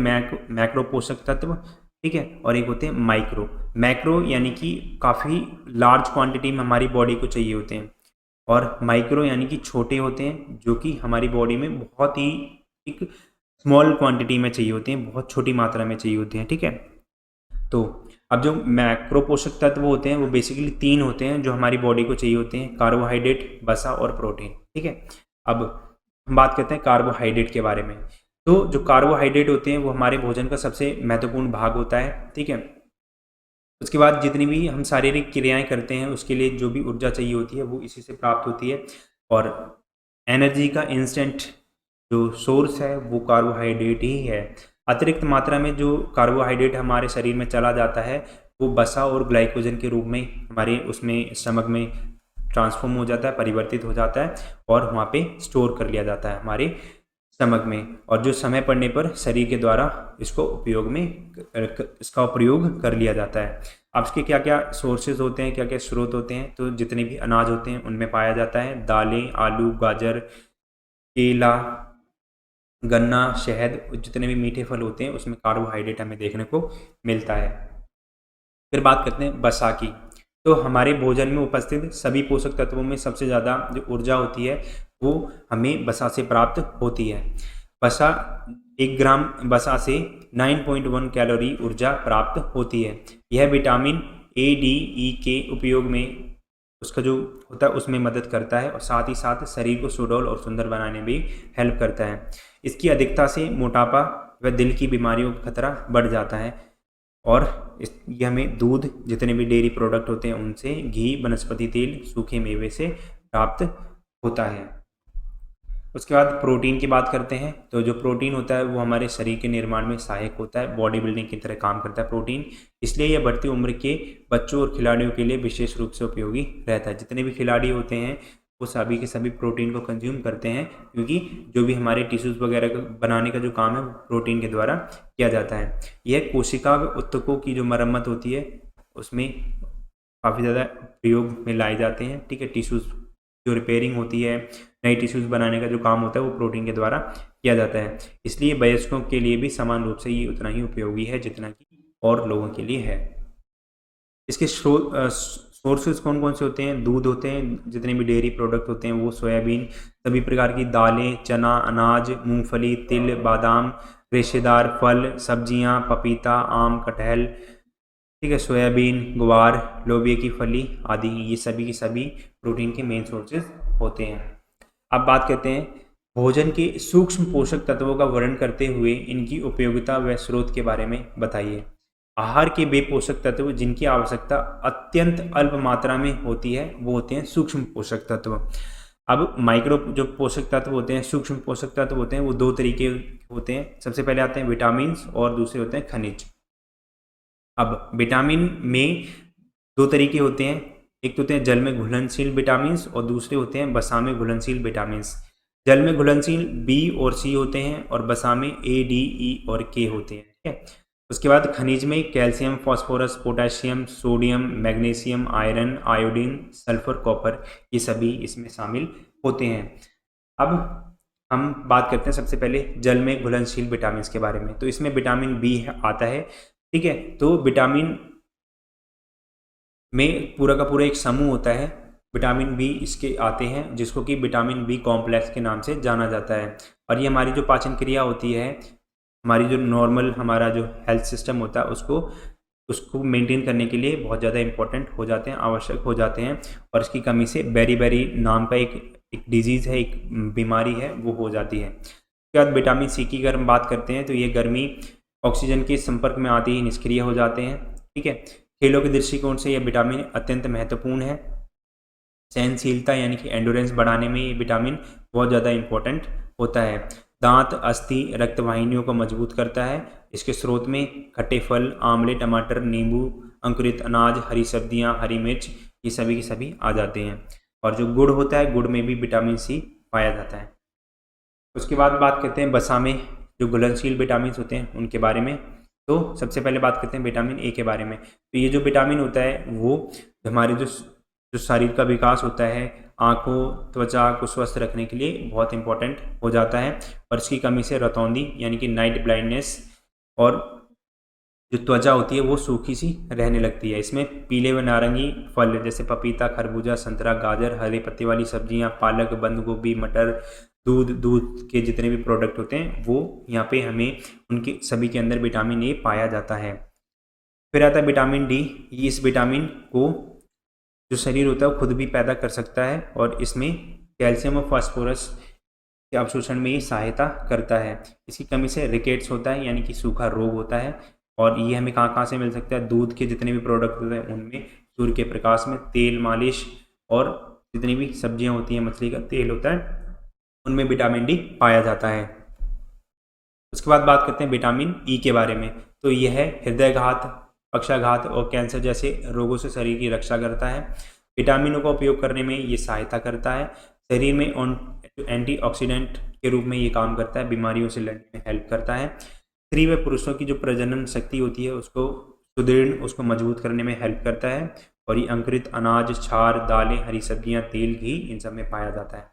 मैक्रो पोषक तत्व, ठीक है, और एक होते हैं माइक्रो। मैक्रो यानी कि काफ़ी लार्ज क्वांटिटी में हमारी बॉडी को चाहिए होते हैं और माइक्रो यानी कि छोटे होते हैं जो कि हमारी बॉडी में बहुत ही एक स्मॉल क्वांटिटी में चाहिए होते हैं, बहुत छोटी मात्रा में चाहिए होते हैं। ठीक है, तो अब जो मैक्रो पोषक तत्व होते हैं वो बेसिकली तीन होते हैं जो हमारी बॉडी को चाहिए होते हैं, कार्बोहाइड्रेट, वसा और प्रोटीन। ठीक है, अब हम बात करते हैं कार्बोहाइड्रेट के बारे में। तो जो कार्बोहाइड्रेट होते हैं वो हमारे भोजन का सबसे महत्वपूर्ण भाग होता है। ठीक है, उसके बाद जितनी भी हम शारीरिक क्रियाएं करते हैं उसके लिए जो भी ऊर्जा चाहिए होती है वो इसी से प्राप्त होती है और एनर्जी का इंस्टेंट जो सोर्स है वो कार्बोहाइड्रेट ही है। अतिरिक्त मात्रा में जो कार्बोहाइड्रेट हमारे शरीर में चला जाता है वो वसा और ग्लाइकोजन के रूप में हमारे उसमें स्टमक में ट्रांसफॉर्म हो जाता है, परिवर्तित हो जाता है और वहाँ पे स्टोर कर लिया जाता है हमारे स्टमक में, और जो समय पड़ने पर शरीर के द्वारा इसका प्रयोग कर लिया जाता है। अब इसके क्या क्या सोर्सेज होते हैं, क्या क्या स्रोत होते हैं, तो जितने भी अनाज होते हैं उनमें पाया जाता है दालें, आलू, गाजर, केला, गन्ना, शहद, जितने भी मीठे फल होते हैं उसमें कार्बोहाइड्रेट हमें देखने को मिलता है। फिर बात करते हैं वसा की। तो हमारे भोजन में उपस्थित सभी पोषक तत्वों में सबसे ज़्यादा जो ऊर्जा होती है वो हमें वसा से प्राप्त होती है। वसा 1 ग्राम वसा से 9.1 कैलोरी ऊर्जा प्राप्त होती है। यह विटामिन ए, डी, ई के उपयोग में उसका जो होता है उसमें मदद करता है और साथ ही साथ शरीर को सुडौल और सुंदर बनाने में भी हेल्प करता है। इसकी अधिकता से मोटापा व दिल की बीमारियों का खतरा बढ़ जाता है और ये हमें दूध, जितने भी डेयरी प्रोडक्ट होते हैं उनसे, घी, वनस्पति तेल, सूखे मेवे से प्राप्त होता है। उसके बाद प्रोटीन की बात करते हैं। तो जो प्रोटीन होता है वो हमारे शरीर के निर्माण में सहायक होता है, बॉडी बिल्डिंग की तरह काम करता है प्रोटीन। इसलिए यह बढ़ती उम्र के बच्चों और खिलाड़ियों के लिए विशेष रूप से उपयोगी रहता है। जितने भी खिलाड़ी होते हैं वो सभी के सभी प्रोटीन को कंज्यूम करते हैं, क्योंकि जो भी हमारे टिश्यूज़ वगैरह बनाने का जो काम है वो प्रोटीन के द्वारा किया जाता है। यह कोशिका व ऊतकों की जो मरम्मत होती है उसमें काफ़ी ज़्यादा प्रयोग में लाए जाते हैं। ठीक है, टिश्यूज़ जो रिपेयरिंग होती है, नई टिश्यूज़ बनाने का जो काम होता है वो प्रोटीन के द्वारा किया जाता है। इसलिए वयस्कों के लिए भी समान रूप से ये उतना ही उपयोगी है जितना कि और लोगों के लिए है। इसके सोर्सेज कौन कौन से होते हैं? दूध होते हैं, जितने भी डेयरी प्रोडक्ट होते हैं वो, सोयाबीन, सभी प्रकार की दालें, चना, अनाज, मूंगफली, तिल, बादाम, रेशेदार फल, सब्जियां, पपीता, आम, कटहल, ठीक है, सोयाबीन, ग्वार, लोबिया की फली आदि, ये सभी की सभी प्रोटीन के मेन सोर्सेज होते हैं। अब बात करते हैं भोजन के सूक्ष्म पोषक तत्वों का वर्णन करते हुए इनकी उपयोगिता व स्रोत के बारे में बताइए। आहार के वे पोषक तत्व जिनकी आवश्यकता अत्यंत अल्प मात्रा में होती है वो होते हैं सूक्ष्म पोषक तत्व। अब माइक्रो जो पोषक तत्व होते हैं, सूक्ष्म पोषक तत्व होते हैं, वो दो तरीके होते हैं। सबसे पहले आते हैं विटामिन और दूसरे होते हैं खनिज। अब विटामिन में दो तरीके होते हैं, एक तो होते हैं जल में घुलनशील विटामिन और दूसरे होते हैं वसा में घुलनशील विटामिन। जल में घुलनशील बी और सी होते हैं और वसा में ए, डी, ई और के होते हैं। ठीक है, उसके बाद खनिज में calcium, phosphorus, potassium, sodium, magnesium, iron, iodine, sulphur, copper, ये सभी इसमें शामिल होते हैं। अब हम बात करते हैं सबसे पहले जल में घुलनशील विटामिन के बारे में। तो इसमें विटामिन बी आता है। ठीक है, तो विटामिन में पूरा का पूरा एक समूह होता है, विटामिन बी इसके आते हैं, जिसको कि विटामिन बी कॉम्प्लेक्स के नाम से जाना जाता है। और ये हमारी जो पाचन क्रिया होती है, हमारी जो नॉर्मल हमारा जो हेल्थ सिस्टम होता है उसको मेंटेन करने के लिए बहुत ज़्यादा इंपॉर्टेंट हो जाते हैं, आवश्यक हो जाते हैं। और इसकी कमी से बेरी नाम का एक डिजीज़ है, एक बीमारी है, वो हो जाती है। उसके बाद विटामिन सी की अगर हम बात करते हैं तो ये गर्मी ऑक्सीजन के संपर्क में आते ही निष्क्रिय हो जाते हैं। ठीक है, खेलों के दृष्टिकोण से यह विटामिन अत्यंत महत्वपूर्ण है। सहनशीलता यानी कि एंडोरेंस बढ़ाने में ये विटामिन बहुत ज़्यादा इंपॉर्टेंट होता है। दांत, अस्थि, रक्तवाहिनियों को मजबूत करता है। इसके स्रोत में खट्टे फल, आंवले, टमाटर, नींबू, अंकुरित अनाज, हरी सब्जियां, हरी मिर्च, ये सभी के सभी आ जाते हैं। और जो गुड़ होता है, गुड़ में भी विटामिन सी पाया जाता है। उसके बाद बात करते हैं वसा में जो घुलनशील विटामिन होते हैं उनके बारे में। तो सबसे पहले बात करते हैं विटामिन ए के बारे में। तो ये जो विटामिन होता है वो हमारे जो शरीर का विकास होता है, आँखों, त्वचा को स्वस्थ रखने के लिए बहुत इंपॉर्टेंट हो जाता है। और इसकी कमी से रतौंधी यानी कि नाइट ब्लाइंडनेस और जो त्वचा होती है वो सूखी सी रहने लगती है। इसमें पीले व नारंगी फल जैसे पपीता, खरबूजा, संतरा, गाजर, हरे पत्ते वाली सब्जियां, पालक, बंद गोभी, मटर, दूध के जितने भी प्रोडक्ट होते हैं वो यहाँ पे हमें उनके सभी के अंदर विटामिन ए पाया जाता है। फिर आता है विटामिन डी। इस विटामिन को जो शरीर होता है वो खुद भी पैदा कर सकता है और इसमें कैल्शियम और फास्फोरस के अवशोषण में ये सहायता करता है। इसकी कमी से रिकेट्स होता है यानी कि सूखा रोग होता है। और ये हमें कहाँ कहाँ से मिल सकता है? दूध के जितने भी प्रोडक्ट होते हैं उनमें, सूर्य के प्रकाश में, तेल मालिश और जितनी भी सब्जियां होती हैं, मछली का तेल होता है, उनमें विटामिन डी पाया जाता है। उसके बाद बात करते हैं विटामिन ई के बारे में। तो यह हृदयघात, पक्षाघात और कैंसर जैसे रोगों से शरीर की रक्षा करता है। विटामिनों का उपयोग करने में ये सहायता करता है। शरीर में एंटीऑक्सीडेंट के रूप में ये काम करता है, बीमारियों से लड़ने में हेल्प करता है। स्त्री व पुरुषों की जो प्रजनन शक्ति होती है उसको सुदृढ़, उसको मजबूत करने में हेल्प करता है। और ये अंकुरित अनाज, क्षार, दालें, हरी सब्जियां, तेल, घी, इन सब में पाया जाता है।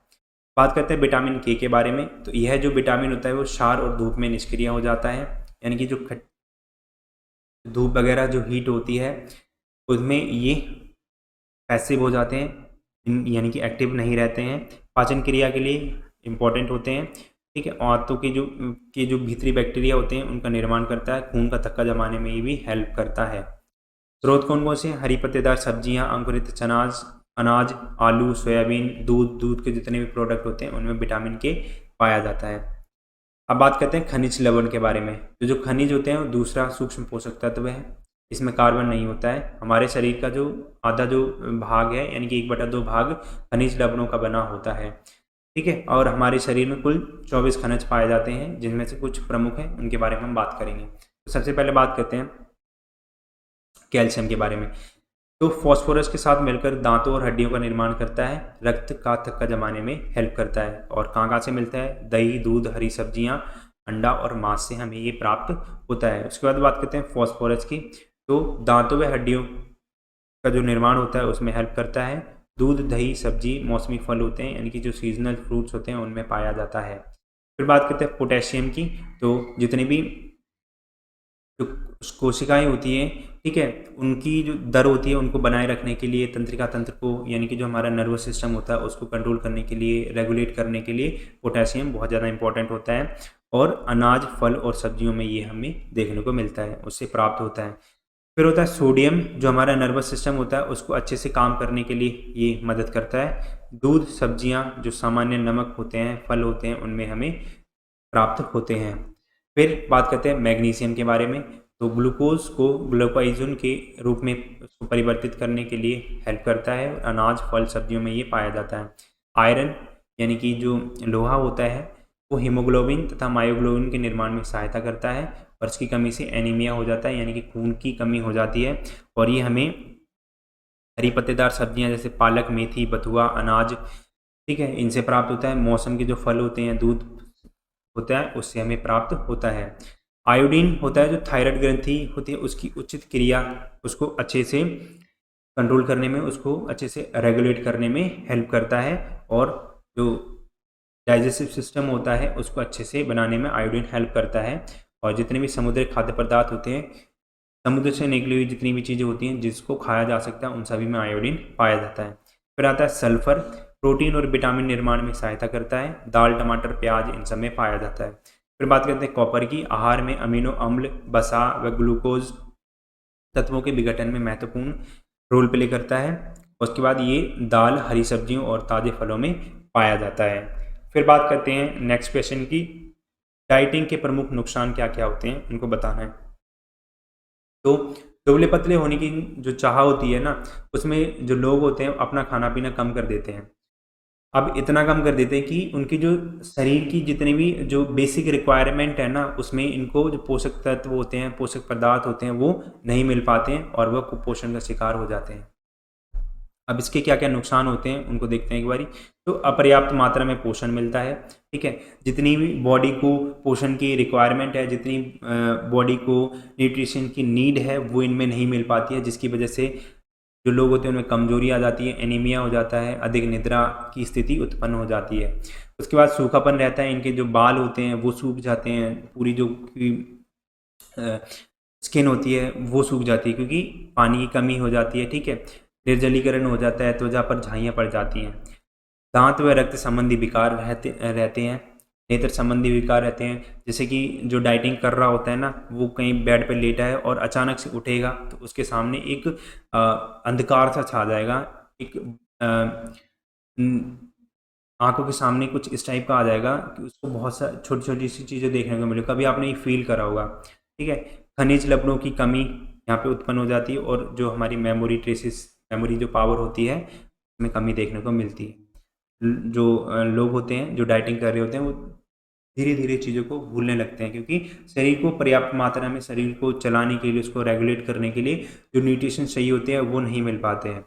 बात करते हैं विटामिन के बारे में। तो यह जो विटामिन होता है वो क्षार और धूप में निष्क्रिय हो जाता है, यानी कि जो धूप वगैरह जो हीट होती है उसमें ये पैसिव हो जाते हैं, यानी कि एक्टिव नहीं रहते हैं। पाचन क्रिया के लिए इम्पॉर्टेंट होते हैं। ठीक है। आंतों के जो भीतरी बैक्टीरिया होते हैं उनका निर्माण करता है। खून का थक्का जमाने में ये भी हेल्प करता है। स्रोत कौन कौन से हैं? हरी पत्तेदार सब्जियां, अंकुरित अनाज अनाज, आलू, सोयाबीन, दूध के जितने भी प्रोडक्ट होते हैं उनमें विटामिन के पाया जाता है। अब बात करते हैं खनिज लवण के बारे में। तो जो खनिज होते हैं वो दूसरा सूक्ष्म पोषक तत्व है। इसमें कार्बन नहीं होता है। हमारे शरीर का जो आधा जो भाग है यानी कि 1/2 भाग खनिज लवणों का बना होता है। ठीक है। और हमारे शरीर में कुल 24 खनिज पाए जाते हैं, जिनमें से कुछ प्रमुख हैं, उनके बारे में हम बात करेंगे। तो सबसे पहले बात करते हैं कैल्शियम के बारे में। तो फास्फोरस के साथ मिलकर दांतों और हड्डियों का निर्माण करता है, रक्त का थक्का जमाने में हेल्प करता है। और कहाँ से मिलता है? दही, दूध, हरी सब्जियां, अंडा और मांस से हमें ये प्राप्त होता है। उसके बाद बात करते हैं फास्फोरस की। तो दांतों व हड्डियों का जो निर्माण होता है उसमें हेल्प करता है। दूध, दही, सब्जी, मौसमी फल होते हैं यानी कि जो सीजनल फ्रूट्स होते हैं उनमें पाया जाता है। फिर बात करते हैं पोटेशियम की। तो जितने भी जो कोशिकाएं होती हैं, ठीक है, उनकी जो दर होती है उनको बनाए रखने के लिए, तंत्रिका तंत्र को यानी कि जो हमारा नर्वस सिस्टम होता है उसको कंट्रोल करने के लिए, रेगुलेट करने के लिए पोटेशियम बहुत ज़्यादा इंपॉर्टेंट होता है। और अनाज, फल और सब्जियों में ये हमें देखने को मिलता है, उससे प्राप्त होता है। फिर होता है सोडियम, जो हमारा नर्वस सिस्टम होता है उसको अच्छे से काम करने के लिए ये मदद करता है। दूध, सब्जियां जो सामान्य नमक होते हैं, फल होते हैं, उनमें हमें प्राप्त होते हैं। फिर बात करते हैं मैग्नीशियम के बारे में। तो ग्लूकोज को ग्लूकोजन के रूप में उसको परिवर्तित करने के लिए हेल्प करता है। अनाज, फल, सब्जियों में ये पाया जाता है। आयरन यानी कि जो लोहा होता है वो हीमोग्लोबिन तथा मायोग्लोबिन के निर्माण में सहायता करता है, और इसकी कमी से एनीमिया हो जाता है यानी कि खून की कमी हो जाती है। और ये हमें हरी पत्तेदार सब्जियां जैसे पालक, मेथी, बथुआ, अनाज, ठीक है, इनसे प्राप्त होता है। मौसम के जो फल होते हैं, दूध होता है, उससे हमें प्राप्त होता है। आयोडीन होता है जो थायराइड ग्रंथि होती है उसकी उचित क्रिया, उसको अच्छे से कंट्रोल करने में, उसको अच्छे से रेगुलेट करने में हेल्प करता है। और जो डाइजेस्टिव सिस्टम होता है उसको अच्छे से बनाने में आयोडीन हेल्प करता है। और जितने भी समुद्री खाद्य पदार्थ होते हैं, समुद्र से निकली हुई जितनी भी चीज़ें होती हैं जिसको खाया जा सकता है, उन सभी में आयोडीन पाया जाता है। फिर आता है सल्फर, प्रोटीन और विटामिन निर्माण में सहायता करता है। दाल, टमाटर, प्याज, इन सब में पाया जाता है। फिर बात करते हैं कॉपर की। आहार में अमीनो अम्ल, वसा व ग्लूकोज तत्वों के विघटन में महत्वपूर्ण रोल प्ले करता है। उसके बाद ये दाल, हरी सब्जियों और ताज़े फलों में पाया जाता है। फिर बात करते हैं नेक्स्ट क्वेश्चन की। डाइटिंग के प्रमुख नुकसान क्या क्या होते हैं, उनको बताना है। तो दुबले पतले होने की जो चाह होती है ना, उसमें जो लोग होते हैं अपना खाना पीना कम कर देते हैं। अब इतना कम कर देते हैं कि उनकी जो शरीर की जितनी भी जो बेसिक रिक्वायरमेंट है ना, उसमें इनको जो पोषक तत्व होते हैं, पोषक पदार्थ होते हैं, वो नहीं मिल पाते हैं और वह कुपोषण का शिकार हो जाते हैं। अब इसके क्या क्या नुकसान होते हैं उनको देखते हैं एक बारी। तो अपर्याप्त मात्रा में पोषण मिलता है, ठीक है, जितनी भी बॉडी को पोषण की रिक्वायरमेंट है, जितनी बॉडी को न्यूट्रिशन की नीड है, वो इनमें नहीं मिल पाती है, जिसकी वजह से जो लोग होते हैं उनमें कमजोरी आ जाती है, एनीमिया हो जाता है, अधिक निद्रा की स्थिति उत्पन्न हो जाती है। उसके बाद सूखापन रहता है, इनके जो बाल होते हैं वो सूख जाते हैं, पूरी जो स्किन होती है वो सूख जाती है क्योंकि पानी की कमी हो जाती है, ठीक है, निर्जलीकरण हो जाता है, त्वचा पर झाइयाँ पड़ जाती हैं। दांत व रक्त संबंधी विकार रहते हैं, नेत्र संबंधी विकार रहते हैं, जैसे कि जो डाइटिंग कर रहा होता है ना, वो कहीं बेड पर लेटा है और अचानक से उठेगा तो उसके सामने एक अंधकार सा छा जाएगा, एक आंखों के सामने कुछ इस टाइप का आ जाएगा कि उसको बहुत सा छोटी छोटी सी चीज़ें देखने को मिले। कभी आपने ये फील करा होगा, ठीक है। खनिज लवणों की कमी यहाँ पे उत्पन्न हो जाती है और जो हमारी मेमोरी जो पावर होती है उसमें कमी देखने को मिलती है। जो लोग होते हैं जो डाइटिंग कर रहे होते हैं वो धीरे धीरे चीज़ों को भूलने लगते हैं क्योंकि शरीर को पर्याप्त मात्रा में, शरीर को चलाने के लिए, उसको रेगुलेट करने के लिए जो न्यूट्रिशन चाहिए होते हैं वो नहीं मिल पाते हैं।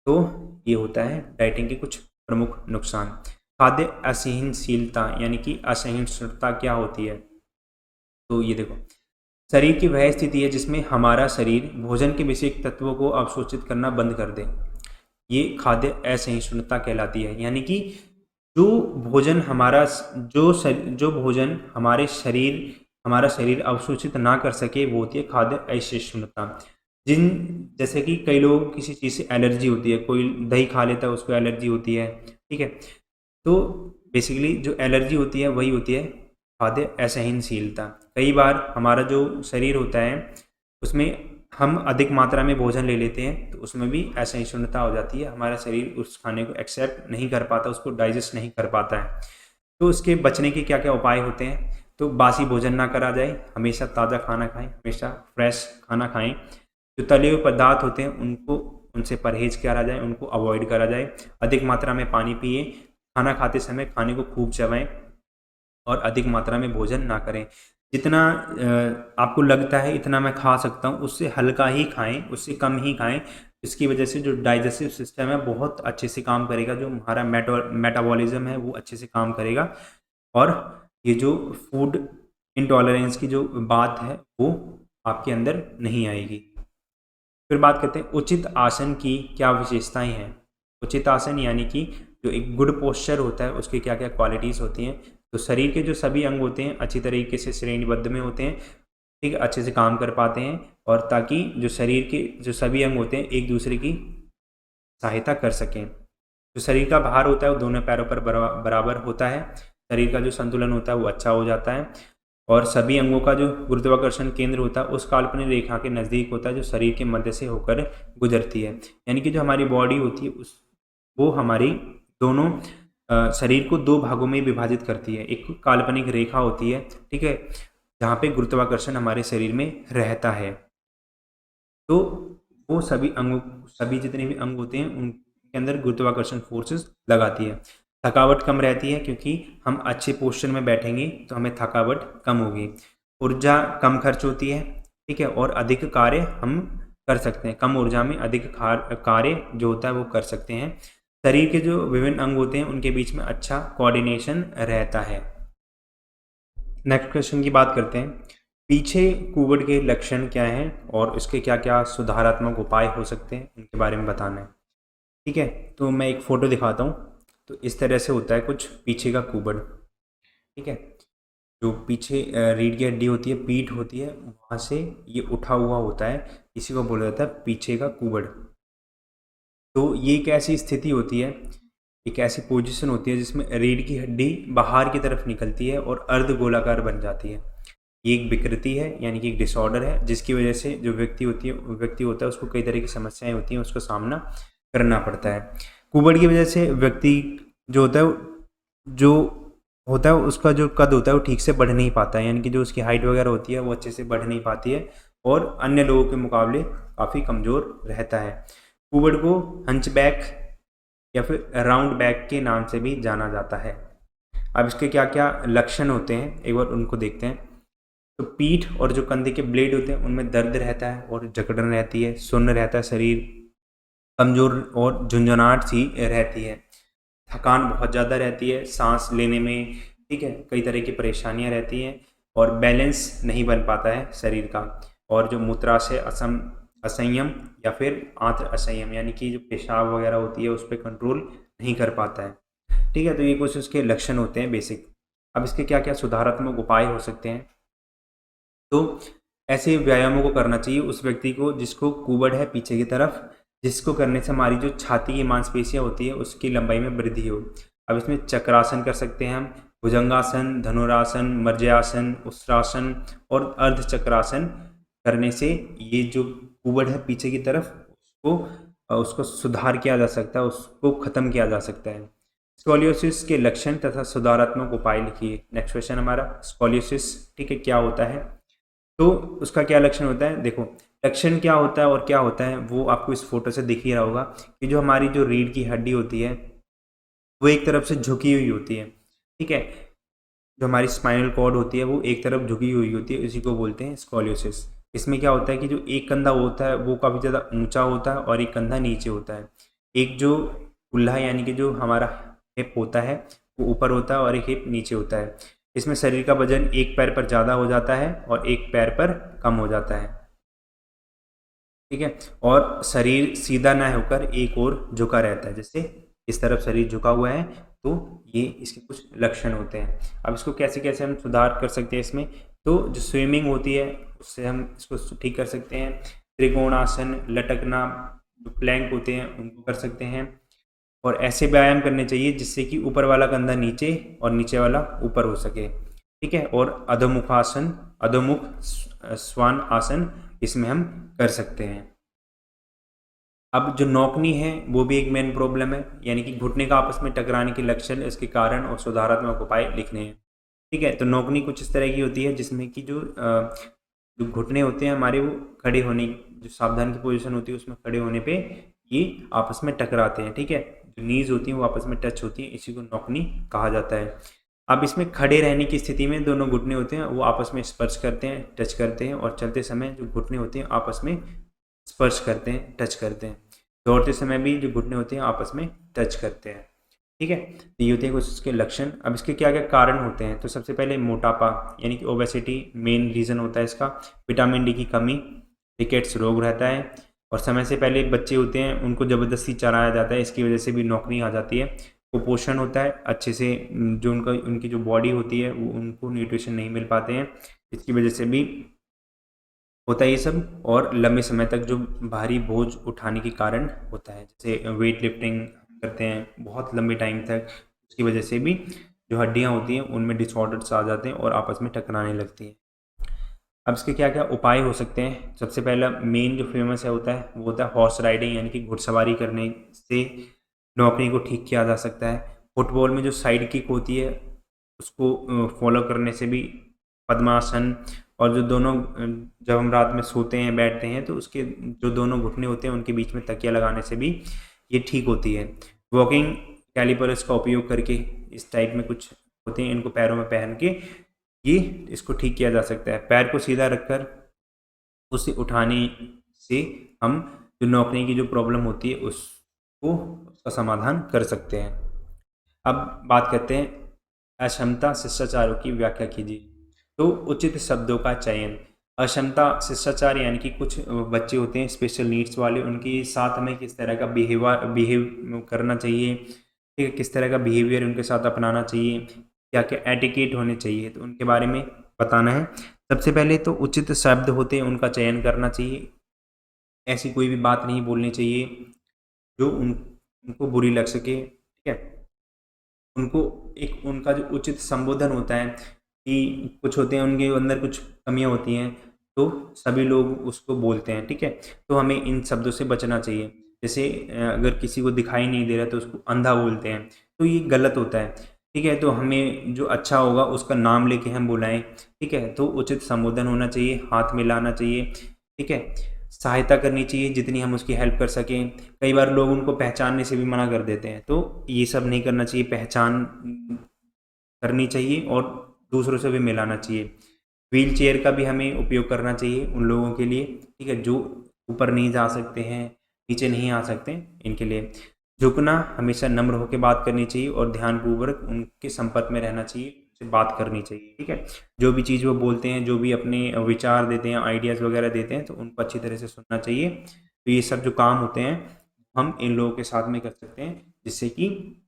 तो ये होता है डाइटिंग के कुछ प्रमुख नुकसान। खाद्य असहनशीलता यानी कि असहिष्णुता क्या होती है? तो ये देखो, शरीर की वह स्थिति है जिसमें हमारा शरीर भोजन के विषयक तत्वों को अवशोषित करना बंद कर दे। ये खाद्य असहिष्णुता कहलाती है। यानी कि जो भोजन हमारा शरीर अवशोषित ना कर सके वो होती है खाद्य असहिष्णुता। जैसे कि कई लोग किसी चीज़ से एलर्जी होती है, कोई दही खा लेता है उसको एलर्जी होती है, ठीक है, तो बेसिकली जो एलर्जी होती है वही होती है खाद्य असहनशीलता। कई बार हमारा जो शरीर होता है उसमें हम अधिक मात्रा में भोजन ले लेते हैं तो उसमें भी असहिष्णुता हो जाती है, हमारा शरीर उस खाने को एक्सेप्ट नहीं कर पाता, उसको डाइजेस्ट नहीं कर पाता है। तो उसके बचने के क्या क्या उपाय होते हैं? तो बासी भोजन ना करा जाए, हमेशा ताज़ा खाना खाएं, हमेशा फ्रेश खाना खाएं। जो तले हुए पदार्थ होते हैं उनसे परहेज करा जाए, उनको अवॉइड करा जाए। अधिक मात्रा में पानी पिए, खाना खाते समय खाने को खूब चबाएं और अधिक मात्रा में भोजन ना करें। जितना आपको लगता है इतना मैं खा सकता हूँ उससे हल्का ही खाएं, उससे कम ही खाएं। इसकी वजह से जो डाइजेस्टिव सिस्टम है बहुत अच्छे से काम करेगा, जो हमारा मेटाबॉलिज्म है वो अच्छे से काम करेगा और ये जो फूड इंटॉलरेंस की जो बात है वो आपके अंदर नहीं आएगी। फिर बात करते हैं उचित आसन की क्या विशेषताएं हैं। उचित आसन यानी कि जो एक गुड पोस्चर होता है उसकी क्या क्या क्वालिटीज़ होती हैं। तो शरीर के जो सभी अंग होते हैं अच्छी तरीके से श्रेणीबद्ध में होते हैं, ठीक है, अच्छे से काम कर पाते हैं और ताकि जो शरीर के जो सभी अंग होते हैं एक दूसरे की सहायता कर सकें। जो शरीर का भार होता है वो दोनों पैरों पर बराबर होता है, शरीर का जो संतुलन होता है वो अच्छा हो जाता है और सभी अंगों का जो गुरुत्वाकर्षण केंद्र होता है उस काल्पनिक रेखा के नज़दीक होता है जो शरीर के मध्य से होकर गुजरती है। यानी कि जो हमारी बॉडी होती है वो हमारी दोनों शरीर को दो भागों में विभाजित करती है। एक काल्पनिक रेखा होती है, ठीक है, जहाँ पे गुरुत्वाकर्षण हमारे शरीर में रहता है। तो वो सभी जितने भी अंग होते हैं उनके अंदर गुरुत्वाकर्षण फोर्सेस लगाती है। थकावट कम रहती है क्योंकि हम अच्छे पोस्चर में बैठेंगे तो हमें थकावट कम होगी। ऊर्जा कम खर्च होती है, ठीक है, और अधिक कार्य हम कर सकते हैं, कम ऊर्जा में अधिक कार्य जो होता है वो कर सकते हैं। शरीर के जो विभिन्न अंग होते हैं उनके बीच में अच्छा कोऑर्डिनेशन रहता है। नेक्स्ट क्वेश्चन की बात करते हैं, पीछे कुबड़ के लक्षण क्या हैं और इसके क्या क्या सुधारात्मक उपाय हो सकते हैं उनके बारे में बताना है। ठीक है, तो मैं एक फ़ोटो दिखाता हूँ। तो इस तरह से होता है कुछ पीछे का कुबड़, ठीक है, जो पीछे रीढ़ की हड्डी होती है, पीठ होती है, वहाँ से ये उठा हुआ होता है, इसी को बोला जाता है पीछे का कुबड़। तो ये एक ऐसी स्थिति होती है, एक ऐसी पोजीशन होती है जिसमें रीढ़ की हड्डी बाहर की तरफ निकलती है और अर्ध गोलाकार बन जाती है। ये एक विकृति है, यानी कि एक डिसऑर्डर है, जिसकी वजह से जो व्यक्ति होता है उसको कई तरह की समस्याएं होती हैं, उसको सामना करना पड़ता है। कुबड़ की वजह से व्यक्ति जो होता है उसका जो कद होता है वो ठीक से बढ़ नहीं पाता है, यानी कि जो उसकी हाइट वगैरह होती है वो अच्छे से बढ़ नहीं पाती है और अन्य लोगों के मुकाबले काफ़ी कमज़ोर रहता है। कुबड़ को हंचबैक या फिर राउंड बैक के नाम से भी जाना जाता है। अब इसके क्या क्या लक्षण होते हैं एक बार उनको देखते हैं। तो पीठ और जो कंधे के ब्लेड होते हैं उनमें दर्द रहता है और जकड़न रहती है, सुन्न रहता है शरीर, कमज़ोर और झुंझुनाहट सी रहती है, थकान बहुत ज़्यादा रहती है सांस लेने में, ठीक है, कई तरह की परेशानियां रहती हैं और बैलेंस नहीं बन पाता है शरीर का। और जो मूत्राशय असंयम या फिर आंत्र असंयम, यानी कि जो पेशाब वगैरह होती है उस पर कंट्रोल नहीं कर पाता है, ठीक है। तो ये कुछ उसके लक्षण होते हैं बेसिक। अब इसके क्या क्या सुधारात्मक उपाय हो सकते हैं। तो ऐसे व्यायामों को करना चाहिए उस व्यक्ति को जिसको कुबड़ है पीछे की तरफ, जिसको करने से हमारी जो छाती की मांसपेशियां होती है उसकी लंबाई में वृद्धि हो। अब इसमें चक्रासन कर सकते हैं हम, भुजंगासन, धनुरासन, मर्जयासन, उत्सरासन और अर्ध चक्रासन करने से ये जो कुबड़ है पीछे की तरफ उसको सुधार किया जा सकता है, उसको ख़त्म किया जा सकता है। स्कोलियोसिस के लक्षण तथा सुधारात्मक उपाय लिखिए। नेक्स्ट क्वेश्चन हमारा स्कोलियोसिस, ठीक है, क्या होता है। तो उसका क्या लक्षण होता है, देखो लक्षण क्या होता है और क्या होता है वो आपको इस फोटो से दिख ही रहा होगा कि जो हमारी जो रीढ़ की हड्डी होती है वो एक तरफ से झुकी हुई होती है, ठीक है, जो हमारी स्पाइनल कॉर्ड होती है वो एक तरफ झुकी हुई होती है, इसी को बोलते हैं स्कोलियोसिस। इसमें क्या होता है कि जो एक कंधा होता है वो काफ़ी ज़्यादा ऊंचा होता है और एक कंधा नीचे होता है। एक जो कुल्हा यानी कि जो हमारा हिप होता है वो ऊपर होता है और एक हिप नीचे होता है। इसमें शरीर का वजन एक पैर पर ज़्यादा हो जाता है और एक पैर पर कम हो जाता है, ठीक है, और शरीर सीधा ना होकर एक ओर झुका रहता है, जैसे इस तरफ शरीर झुका हुआ है। तो ये इसके कुछ लक्षण होते हैं। अब इसको कैसे कैसे हम सुधार कर सकते हैं इसमें, तो जो स्विमिंग होती है उससे हम इसको ठीक कर सकते हैं। त्रिकोणासन, लटकना, जो प्लैंक होते हैं उनको कर सकते हैं। और ऐसे व्यायाम करने चाहिए जिससे कि ऊपर वाला कंधा नीचे और नीचे वाला ऊपर हो सके, ठीक है। और अधोमुखासन, अधोमुख श्वान आसन इसमें हम कर सकते हैं। अब जो नौकनी है वो भी एक मेन प्रॉब्लम है, यानी कि घुटने का आपस में टकराने के लक्षण, इसके कारण और सुधारात्मक उपाय लिखने हैं, ठीक है। तो नौकनी कुछ इस तरह की होती है जिसमें कि जो घुटने होते हैं हमारे, वो खड़े होने, जो सावधान की पोजीशन होती है उसमें खड़े होने पे ये आपस में टकराते हैं, ठीक है। जो नीज होती हैं वो आपस में टच होती है, इसी को नौकनी कहा जाता है। अब इसमें खड़े रहने की स्थिति में दोनों घुटने होते हैं वो आपस में स्पर्श करते हैं, टच करते हैं, और चलते समय जो घुटने होते हैं आपस में स्पर्श करते हैं, टच करते हैं। दौड़ते समय भी जो घुटने होते हैं आपस में टच करते हैं, ठीक है। तो ये होते हैं कुछ इसके लक्षण। अब इसके क्या क्या कारण होते हैं, तो सबसे पहले मोटापा यानी कि ओबेसिटी मेन रीज़न होता है इसका। विटामिन डी की कमी, रिकेट्स रोग रहता है, और समय से पहले बच्चे होते हैं उनको ज़बरदस्ती चलाया जाता है, इसकी वजह से भी नौकनी आ जाती है। कुपोषण होता है, अच्छे से जो उनकी जो बॉडी होती है वो उनको न्यूट्रिशन नहीं मिल पाते हैं, इसकी वजह से भी होता है ये सब। और लंबे समय तक जो भारी बोझ उठाने के कारण होता है, जैसे वेट लिफ्टिंग करते हैं बहुत लंबे टाइम तक, उसकी वजह से भी जो हड्डियां होती हैं उनमें डिसऑर्डर्स आ जाते हैं और आपस में टकराने लगती हैं। अब इसके क्या क्या उपाय हो सकते हैं, सबसे पहला मेन जो फेमस है होता है वो होता है हॉर्स राइडिंग, यानी कि घुड़सवारी करने से नौकनी को ठीक किया जा सकता है। फुटबॉल में जो साइड किक होती है उसको फॉलो करने से भी, पद्मासन, और जो दोनों जब हम रात में सोते हैं बैठते हैं तो उसके जो दोनों घुटने होते हैं उनके बीच में तकिया लगाने से भी ये ठीक होती है। वॉकिंग कैलिपर्स का उपयोग करके, इस टाइप में कुछ होते हैं, इनको पैरों में पहन के ये इसको ठीक किया जा सकता है। पैर को सीधा रखकर उसे उठाने से हम जो नौकनी की जो प्रॉब्लम होती है उसका समाधान कर सकते हैं। अब बात करते हैं अक्षमता शिष्टाचारों की व्याख्या कीजिए। तो उचित शब्दों का चयन। अक्षमता शिष्टाचार यानी कि कुछ बच्चे होते हैं स्पेशल नीड्स वाले, उनके साथ हमें किस तरह का बिहेव करना चाहिए, ठीक है, किस तरह का बिहेवियर उनके साथ अपनाना चाहिए, क्या क्या एटिकेट होने चाहिए, तो उनके बारे में बताना है। सबसे पहले तो उचित शब्द होते हैं उनका चयन करना चाहिए, ऐसी कोई भी बात नहीं बोलनी चाहिए जो उनको बुरी लग सके, ठीक है। उनको एक उनका जो उचित संबोधन होता है, कि कुछ होते हैं उनके अंदर कुछ कमियां होती हैं तो सभी लोग उसको बोलते हैं, ठीक है। तो हमें इन शब्दों से बचना चाहिए। जैसे अगर किसी को दिखाई नहीं दे रहा तो उसको अंधा बोलते हैं, तो ये गलत होता है, ठीक है। तो हमें जो अच्छा होगा उसका नाम लेके हम बुलाएं, ठीक है। तो उचित संबोधन होना चाहिए, हाथ मिलाना चाहिए, ठीक है। सहायता करनी चाहिए जितनी हम उसकी हेल्प कर सकें। कई बार लोग उनको पहचानने से भी मना कर देते हैं, तो ये सब नहीं करना चाहिए, पहचान करनी चाहिए और दूसरों से भी मिलाना चाहिए। व्हील चेयर का भी हमें उपयोग करना चाहिए उन लोगों के लिए, ठीक है, जो ऊपर नहीं जा सकते हैं, नीचे नहीं आ सकते, इनके लिए। झुकना, हमेशा नम्र होकर बात करनी चाहिए और ध्यानपूर्वक उनके संपर्क में रहना चाहिए, उनसे बात करनी चाहिए, ठीक है। जो भी चीज़ वो बोलते हैं, जो भी अपने विचार देते हैं, आइडियाज़ वगैरह देते हैं, तो उनको अच्छी तरह से सुनना चाहिए। तो ये सब जो काम होते हैं हम इन लोगों के साथ में कर सकते हैं, जिससे कि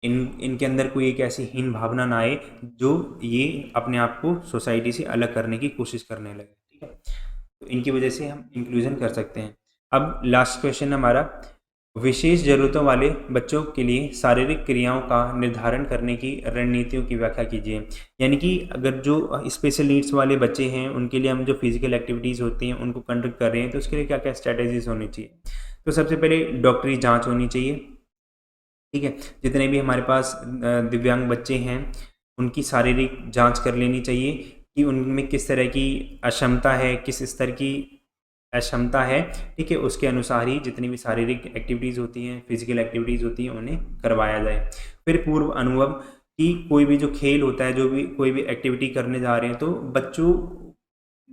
इनके अंदर कोई एक ऐसी हीन भावना ना आए जो ये अपने आप को सोसाइटी से अलग करने की कोशिश करने लगे, ठीक है। तो इनकी वजह से हम इंक्लूजन कर सकते हैं। अब लास्ट क्वेश्चन हमारा, विशेष जरूरतों वाले बच्चों के लिए शारीरिक क्रियाओं का निर्धारण करने की रणनीतियों की व्याख्या कीजिए। यानी कि अगर जो स्पेशल नीड्स वाले बच्चे हैं उनके लिए हम जो फिजिकल एक्टिविटीज़ होती हैं उनको कंडक्ट कर रहे हैं, तो उसके लिए क्या क्या स्ट्रैटेजीज होनी चाहिए। तो सबसे पहले डॉक्टरी जाँच होनी चाहिए, ठीक है। जितने भी हमारे पास दिव्यांग बच्चे हैं उनकी शारीरिक जांच कर लेनी चाहिए कि उनमें किस तरह की अक्षमता है, किस स्तर की अक्षमता है, ठीक है। उसके अनुसार ही जितनी भी शारीरिक एक्टिविटीज़ होती हैं, फिजिकल एक्टिविटीज़ होती हैं, उन्हें करवाया जाए। फिर पूर्व अनुभव, कि कोई भी जो खेल होता है, जो भी कोई भी एक्टिविटी करने जा रहे हैं, तो बच्चों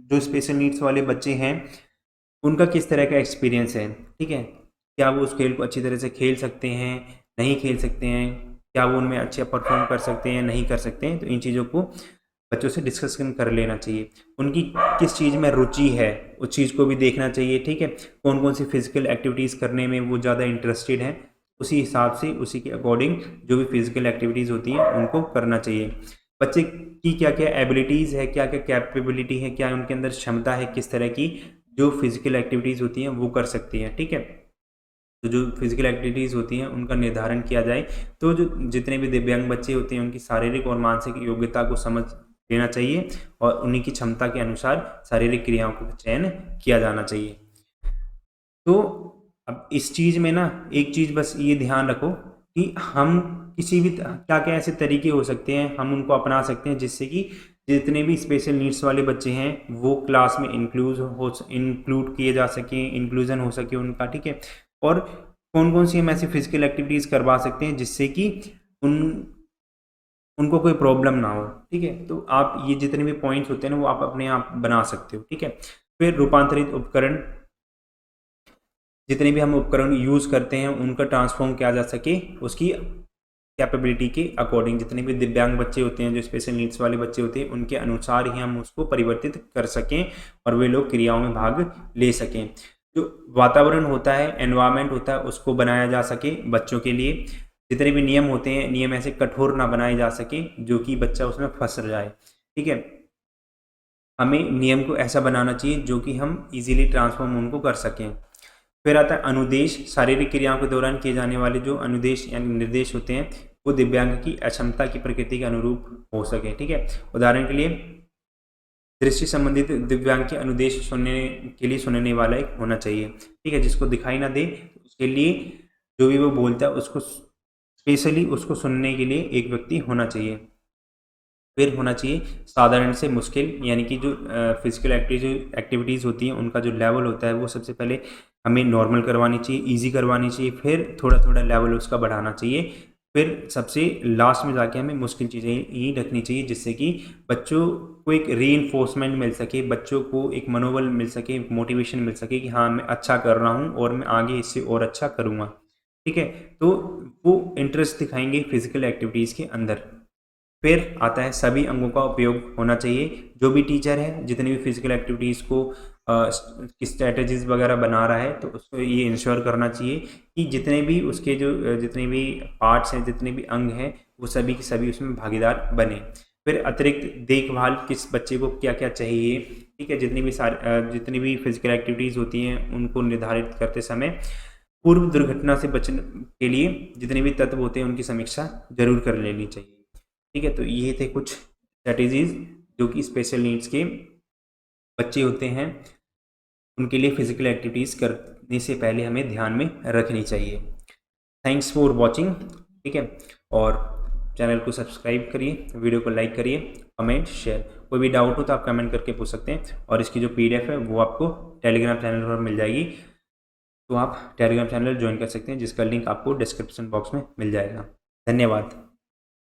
जो स्पेशल नीड्स वाले बच्चे हैं उनका किस तरह का एक्सपीरियंस है, ठीक है। क्या वो उस खेल को अच्छी तरह से खेल सकते हैं, नहीं खेल सकते हैं, क्या वो उनमें अच्छे परफॉर्म कर सकते हैं, नहीं कर सकते हैं। तो इन चीज़ों को बच्चों से डिस्कशन कर लेना चाहिए। उनकी किस चीज़ में रुचि है उस चीज़ को भी देखना चाहिए, ठीक है। कौन कौन सी फिजिकल एक्टिविटीज़ करने में वो ज़्यादा इंटरेस्टेड हैं, उसी हिसाब से उसी के अकॉर्डिंग जो भी फिजिकल एक्टिविटीज़ होती हैं उनको करना चाहिए। बच्चे की क्या क्या एबिलिटीज़ है, क्या क्या कैपेबिलिटी है, क्या उनके अंदर क्षमता है, किस तरह की जो फिजिकल एक्टिविटीज़ होती हैं वो कर सकती हैं, ठीक है। तो जो फिजिकल एक्टिविटीज़ होती हैं उनका निर्धारण किया जाए। तो जो जितने भी दिव्यांग बच्चे होते हैं उनकी शारीरिक और मानसिक योग्यता को समझ लेना चाहिए और उन्हीं की क्षमता के अनुसार शारीरिक क्रियाओं का चयन किया जाना चाहिए। तो अब इस चीज़ में ना एक चीज़ बस ये ध्यान रखो कि हम किसी भी क्या क्या ऐसे तरीके हो सकते हैं हम उनको अपना सकते हैं जिससे कि जितने भी स्पेशल नीड्स वाले बच्चे हैं वो क्लास में इंक्लूड किए जा सकें, इंक्लूजन हो सके उनका, ठीक है। और कौन कौन सी हम ऐसी फिजिकल एक्टिविटीज़ करवा सकते हैं जिससे कि उनको कोई प्रॉब्लम ना हो, ठीक है। तो आप ये जितने भी पॉइंट्स होते हैं ना वो आप अपने आप बना सकते हो, ठीक है। फिर रूपांतरित उपकरण, जितने भी हम उपकरण यूज़ करते हैं उनका ट्रांसफॉर्म किया जा सके उसकी कैपेबिलिटी के अकॉर्डिंग। जितने भी दिव्यांग बच्चे होते हैं, जो स्पेशल नीड्स वाले बच्चे होते हैं, उनके अनुसार ही हम उसको परिवर्तित कर सकें और वे लोग क्रियाओं में भाग ले सकें। जो वातावरण होता है, एनवायरनमेंट होता है, उसको बनाया जा सके बच्चों के लिए। जितने भी नियम होते हैं, नियम ऐसे कठोर ना बनाए जा सके जो कि बच्चा उसमें फंस जाए, ठीक है। हमें नियम को ऐसा बनाना चाहिए जो कि हम इजीली ट्रांसफॉर्म उनको कर सकें। फिर आता है अनुदेश, शारीरिक क्रियाओं के दौरान किए जाने वाले जो अनुदेश यानी निर्देश होते हैं वो दिव्यांग की अक्षमता की प्रकृति के अनुरूप हो सके, ठीक है। उदाहरण के लिए दृष्टि संबंधित दिव्यांग के अनुदेश सुनने के लिए सुनने वाला एक होना चाहिए, ठीक है, जिसको दिखाई ना दे उसके लिए जो भी वो बोलता है उसको स्पेशली उसको सुनने के लिए एक व्यक्ति होना चाहिए। फिर होना चाहिए साधारण से मुश्किल, यानी कि जो फिजिकल एक्टिविटीज़ होती हैं उनका जो लेवल होता है वो सबसे पहले हमें नॉर्मल करवानी चाहिए, इजी करवानी चाहिए, फिर थोड़ा थोड़ा लेवल उसका बढ़ाना चाहिए, फिर सबसे लास्ट में जाके हमें मुश्किल चीज़ें ही रखनी चाहिए जिससे कि बच्चों को एक रीइंफोर्समेंट मिल सके, बच्चों को एक मनोबल मिल सके, मोटिवेशन मिल सके कि हाँ मैं अच्छा कर रहा हूँ और मैं आगे इससे और अच्छा करूँगा, ठीक है। तो वो इंटरेस्ट दिखाएंगे फिजिकल एक्टिविटीज़ के अंदर। फिर आता है सभी अंगों का उपयोग होना चाहिए। जो भी टीचर है जितनी भी फिजिकल एक्टिविटीज़ को स्ट्रेटजीज वगैरह बना रहा है तो उसको ये इंश्योर करना चाहिए कि जितने भी उसके जो जितने भी पार्ट्स हैं, जितने भी अंग हैं, वो सभी के सभी उसमें भागीदार बने। फिर अतिरिक्त देखभाल किस बच्चे को क्या क्या चाहिए, ठीक है। जितनी भी फिजिकल एक्टिविटीज़ होती हैं उनको निर्धारित करते समय पूर्व दुर्घटना से बचने के लिए जितने भी तत्व होते हैं उनकी समीक्षा जरूर कर लेनी चाहिए, ठीक है। तो ये थे कुछ स्ट्रेटेजीज जो कि स्पेशल नीड्स के बच्चे होते हैं उनके लिए फिजिकल एक्टिविटीज़ करने से पहले हमें ध्यान में रखनी चाहिए। थैंक्स फॉर वॉचिंग, ठीक है। और चैनल को सब्सक्राइब करिए, वीडियो को लाइक करिए, कमेंट शेयर। कोई भी डाउट हो तो आप कमेंट करके पूछ सकते हैं और इसकी जो PDF है वो आपको टेलीग्राम चैनल पर मिल जाएगी, तो आप टेलीग्राम चैनल ज्वाइन कर सकते हैं जिसका लिंक आपको डिस्क्रिप्शन बॉक्स में मिल जाएगा। धन्यवाद।